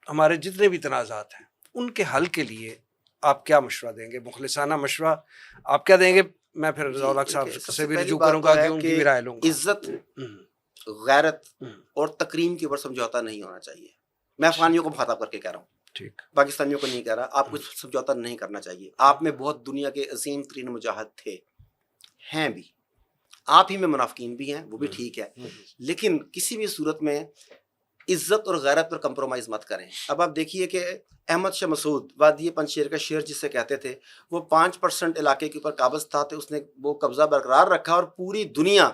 ہمارے جتنے بھی تنازعات ہیں ان کے حل کے لیے آپ کیا مشورہ دیں گے؟ مخلصانہ مشورہ آپ کیا دیں گے؟ میں پھر رضا صاحب سے بھی رجوع کروں گا کہ ان کی بھی رائے لوں گا. عزت, غیرت اور تکریم کے اوپر سمجھوتا نہیں ہونا چاہیے. میں افغانیوں کو مخاطب کر کے کہہ رہا ہوں, ٹھیک, پاکستانیوں کو نہیں کہہ رہا. آپ کو سمجھوتا نہیں کرنا چاہیے. آپ میں بہت دنیا کے عظیم ترین مجاہد تھے, ہیں بھی, آپ ہی میں منافقین بھی ہیں, وہ بھی ٹھیک ہے, لیکن کسی بھی صورت میں عزت اور غیرت پر کمپرومائز مت کریں. اب آپ دیکھیے کہ احمد شاہ مسعود وادی پنشیر کا شیر جسے کہتے تھے, وہ 5% علاقے کے اوپر قابض تھا, تو اس نے وہ قبضہ برقرار رکھا اور پوری دنیا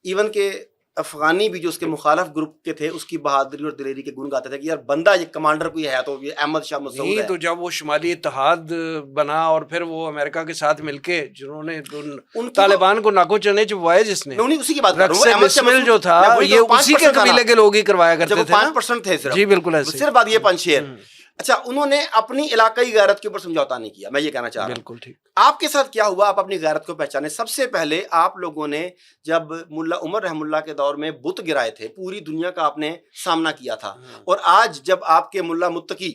ایون کہ افغانی بھی جو اس کے مخالف گروپ کے تھے اس کی بہادری اور دلیری کے گن گاتے تھے کہ یار بندہ یہ کمانڈر کوئی ہے تو یہ احمد شاہ مسعود نہیں ہے. تو جب وہ شمالی اتحاد بنا اور پھر وہ امریکہ کے ساتھ مل کے جنہوں نے ان کی طالبان کو ناکو چنے چبوائے جس نے میں انہیں اسی کی بات کر رہا ہوں. رقص احمد شاہ بسمل جو تھا میں وہی یہ کہوں، اسی کے 5% تھا نا. قبیلے کے لوگ ہی کروایا جب کرتے وہ تھے نا. 5% تھے صرف. جی بالکل ایسے صرف بات یہ پنشیر. اچھا انہوں نے اپنی علاقائی غیرت کے اوپر سمجھوتا نہیں کیا. میں یہ کہنا چاہ رہا ہوں بالکل ٹھیک. آپ کے ساتھ کیا ہوا, آپ اپنی غیرت کو پہچانے. سب سے پہلے آپ لوگوں نے جب ملا عمر رحم اللہ کے دور میں بت گرائے تھے, پوری دنیا کا آپ نے سامنا کیا تھا, اور آج جب آپ کے ملا متقی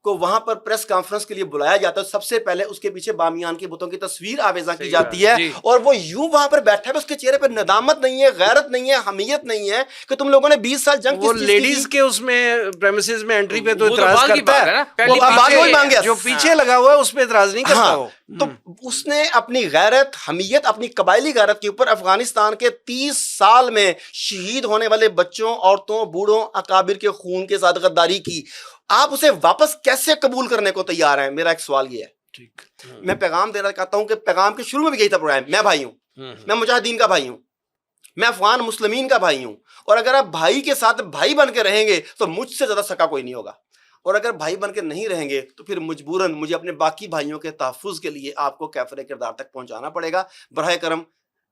کو وہاں پر پریس کانفرنس کے لیے بلایا جاتا ہے, سب سے پہلے اس کے پیچھے بامیان کے بتوں کی تصویر آویزاں کی جاتی ہے, اور وہ یوں وہاں پر بیٹھا ہے, اس کے چہرے پہ ندامت نہیں ہے, غیرت نہیں ہے, حمیت نہیں ہے کہ تم لوگوں نے 20 سال جنگ وہ لیڈیز کے اس میں پریمیسز میں انٹری پہ تو وہ تو اعتراض بعد کی کرتا بات ہے ہے نا. وہ پہلی بات وہی مانگ گیا. جو پیچھے لگا ہوا ہے اس پہ اعتراض نہیں کرتا وہ. تو اس نے اپنی غیرت, حمیت, اپنی قبائلی غیرت کے اوپر افغانستان کے 30 سال میں شہید ہونے والے بچوں, عورتوں, بوڑھوں, اکابر کے خون کے ساتھ غداری کی. آپ اسے واپس کیسے قبول کرنے کو تیار ہیں؟ میرا ایک سوال یہ ہے. میں پیغام دینا چاہتا ہوں کہ پیغام کے شروع میں بھی یہی تھا پروگرام, میں بھائی ہوں, میں مجاہدین کا بھائی ہوں, میں افغان مسلمین کا بھائی ہوں, اور اگر آپ بھائی کے ساتھ بھائی بن کے رہیں گے تو مجھ سے زیادہ سکا کوئی نہیں ہوگا, اور اگر بھائی بن کے نہیں رہیں گے تو پھر مجبوراً مجھے اپنے باقی بھائیوں کے تحفظ کے لیے آپ کو کیفر کردار تک پہنچانا پڑے گا. براہ کرم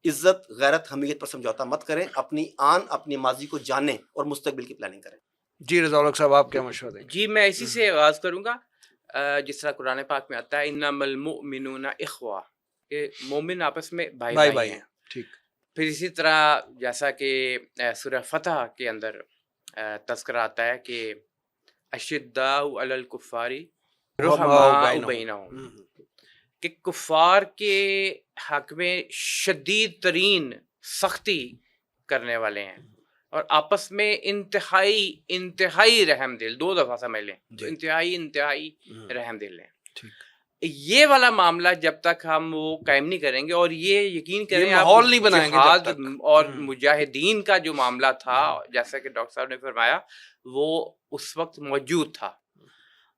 عزت, غیرت, حمیت پر سمجھوتا مت کریں, اپنی آن, اپنی ماضی کو جانیں اور مستقبل کی پلاننگ کریں. جی رضا الحق صاحب آپ کیا مشورہ دیں گے؟ جی میں اسی سے آغاز کروں گا. جس طرح قرآن پاک میں آتا ہے انما المؤمنون اخوہ, کہ مومن آپس میں بھائی بھائی ہیں. ٹھیک. پھر اسی طرح جیسا کہ سورہ فتح کے اندر تذکرہ آتا ہے کہ اشداء علی الکفار رحماء بینہم, کہ کفار کے حق میں شدید ترین سختی کرنے والے ہیں اور آپس میں انتہائی رحم دل. 2 دفعہ سمجھ لیں, انتہائی رحم دل ہیں. یہ والا معاملہ جب تک ہم وہ قائم نہیں کریں گے, اور یہ یقین کریں ماحول نہیں بنائیں گے جہاد اور مجاہدین کا جو معاملہ تھا, جیسا کہ ڈاکٹر صاحب نے فرمایا, وہ اس وقت موجود تھا.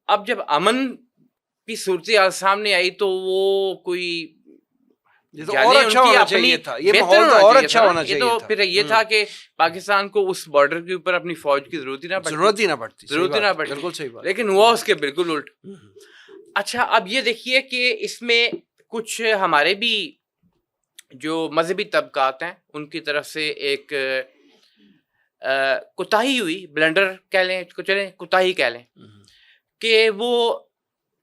اب جب امن کی صورتحال سامنے آئی تو وہ کوئی اور اچھا ہونا چاہیے تھا, یہ ماحول تو اور اچھا ہونا چاہیے تھا. پھر یہ تھا کہ پاکستان کو اس بارڈر کے اوپر اپنی فوج کی ضرورت ہی نہ پڑتی. بالکل صحیح بات. لیکن ہوا اس کے بالکل الٹ. اچھا اب یہ دیکھیے کہ اس میں کچھ ہمارے بھی جو مذہبی طبقات ہیں ان کی طرف سے ایک کوتاہی ہوئی, بلنڈر کہہ لیں, چلیں کوتاہی کہہ لیں, کہ وہ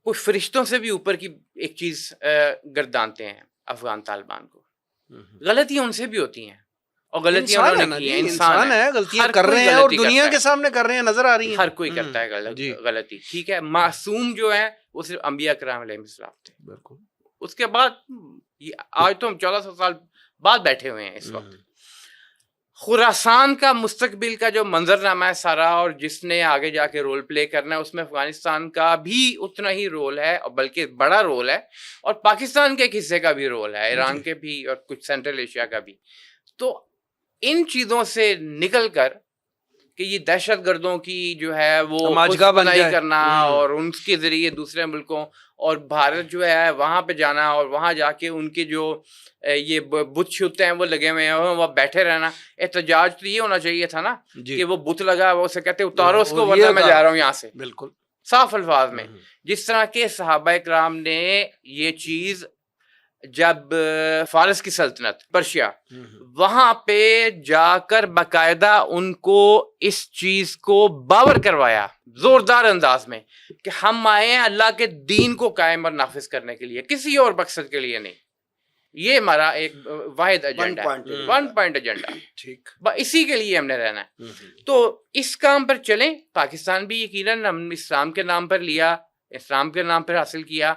کچھ فرشتوں سے بھی اوپر کی ایک چیز گردانتے ہیں افغان طالبان کو. غلطیاں ان سے بھی ہوتی ہیں, اور غلطیاں انہوں نے کی ہیں. انسان ہے, غلطیاں کر رہے ہیں اور دنیا کے سامنے کر رہے ہیں, نظر آ رہی ہیں. ہر کوئی کرتا ہے غلطی, ٹھیک ہے. معصوم جو ہے وہ صرف انبیاء کرام علیہ السلام تھے. بالکل. اس کے بعد آج تو ہم 1400 سال بعد بیٹھے ہوئے ہیں اس وقت. خراسان کا مستقبل کا جو منظرنامہ ہے سارا, اور جس نے آگے جا کے رول پلے کرنا ہے, اس میں افغانستان کا بھی اتنا ہی رول ہے, اور بلکہ بڑا رول ہے, اور پاکستان کے ایک حصے کا بھی رول ہے, ایران کے بھی, اور کچھ سینٹرل ایشیا کا بھی. تو ان چیزوں سے نکل کر کہ یہ دہشت گردوں کی جو ہے وہ بنائی کرنا, اور ان کے ذریعے دوسرے ملکوں اور بھارت جو ہے وہاں پہ جانا, اور وہاں جا کے ان کے جو یہ بت شوتے ہیں وہ لگے ہوئے ہیں, وہاں بیٹھے رہنا. احتجاج تو یہ ہونا چاہیے تھا نا کہ وہ بت لگا, وہ اسے کہتے اتارو اس کو, ورنہ میں جا رہا ہوں یہاں سے. بالکل صاف الفاظ میں, جس طرح کے صحابہ کرام نے یہ چیز جب فارس کی سلطنت پرشیا, وہاں پہ جا کر باقاعدہ ان کو اس چیز کو باور کروایا زوردار انداز میں کہ ہم آئے ہیں اللہ کے دین کو قائم اور نافذ کرنے کے لیے, کسی اور مقصد کے لیے نہیں. یہ ہمارا ایک واحد ایجنڈا ہے, 1 پوائنٹ ایجنڈا. ٹھیک, اسی کے لیے ہم نے رہنا ہے. تو اس کام پر چلیں. پاکستان بھی یقیناً ہم اسلام کے نام پر لیا, اسلام کے نام پر حاصل کیا.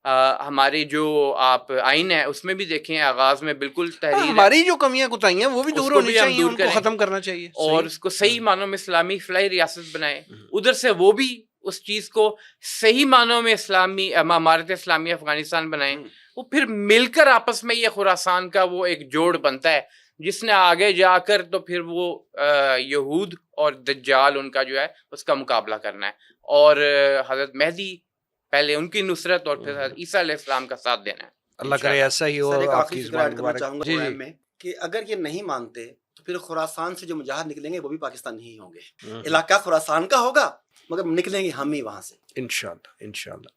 ہماری جو آپ آئین ہے اس میں بھی دیکھیں, آغاز میں بالکل تحریر, ہماری جو کمیاں کوتاہیاں وہ بھی دور ہونی چاہیے, ان کو ختم کرنا چاہیے, اور اس کو صحیح معنوں میں اسلامی فلاحی ریاست بنائے. ادھر سے وہ بھی اس چیز کو صحیح معنوں میں اسلامی امارت اسلامی افغانستان بنائیں. وہ پھر مل کر آپس میں یہ خراسان کا وہ ایک جوڑ بنتا ہے, جس نے آگے جا کر تو پھر وہ یہود اور دجال ان کا جو ہے اس کا مقابلہ کرنا ہے, اور حضرت مہدی پہلے ان کی نصرت, اور پھر حضرت عیسیٰ علیہ السلام کا ساتھ دینا ہے. اللہ کرے ایسا ہی ہو. آپ کی زبان مبارک. کہ اگر یہ نہیں مانتے تو پھر خراسان سے جو مجاہد نکلیں گے وہ بھی پاکستانی ہی ہوں گے. علاقہ خراسان کا ہوگا مگر نکلیں گے ہم ہی وہاں سے انشاءاللہ انشاءاللہ.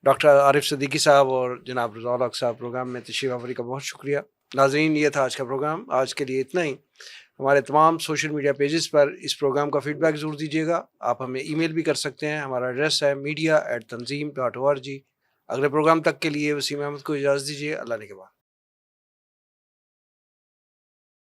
ڈاکٹر عارف صدیقی صاحب اور جناب رضا الحق صاحب پروگرام میں تشریف آوری کا بہت شکریہ. ناظرین یہ تھا آج کا پروگرام. آج کے لیے اتنا ہی. ہمارے تمام سوشل میڈیا پیجز پر اس پروگرام کا فیڈ بیک ضرور دیجیے گا. آپ ہمیں ای میل بھی کر سکتے ہیں. ہمارا ایڈریس ہے media@tanzeem.org. اگلے پروگرام تک کے لیے وسیم احمد کو اجازت دیجیے. اللہ نے کے بعد.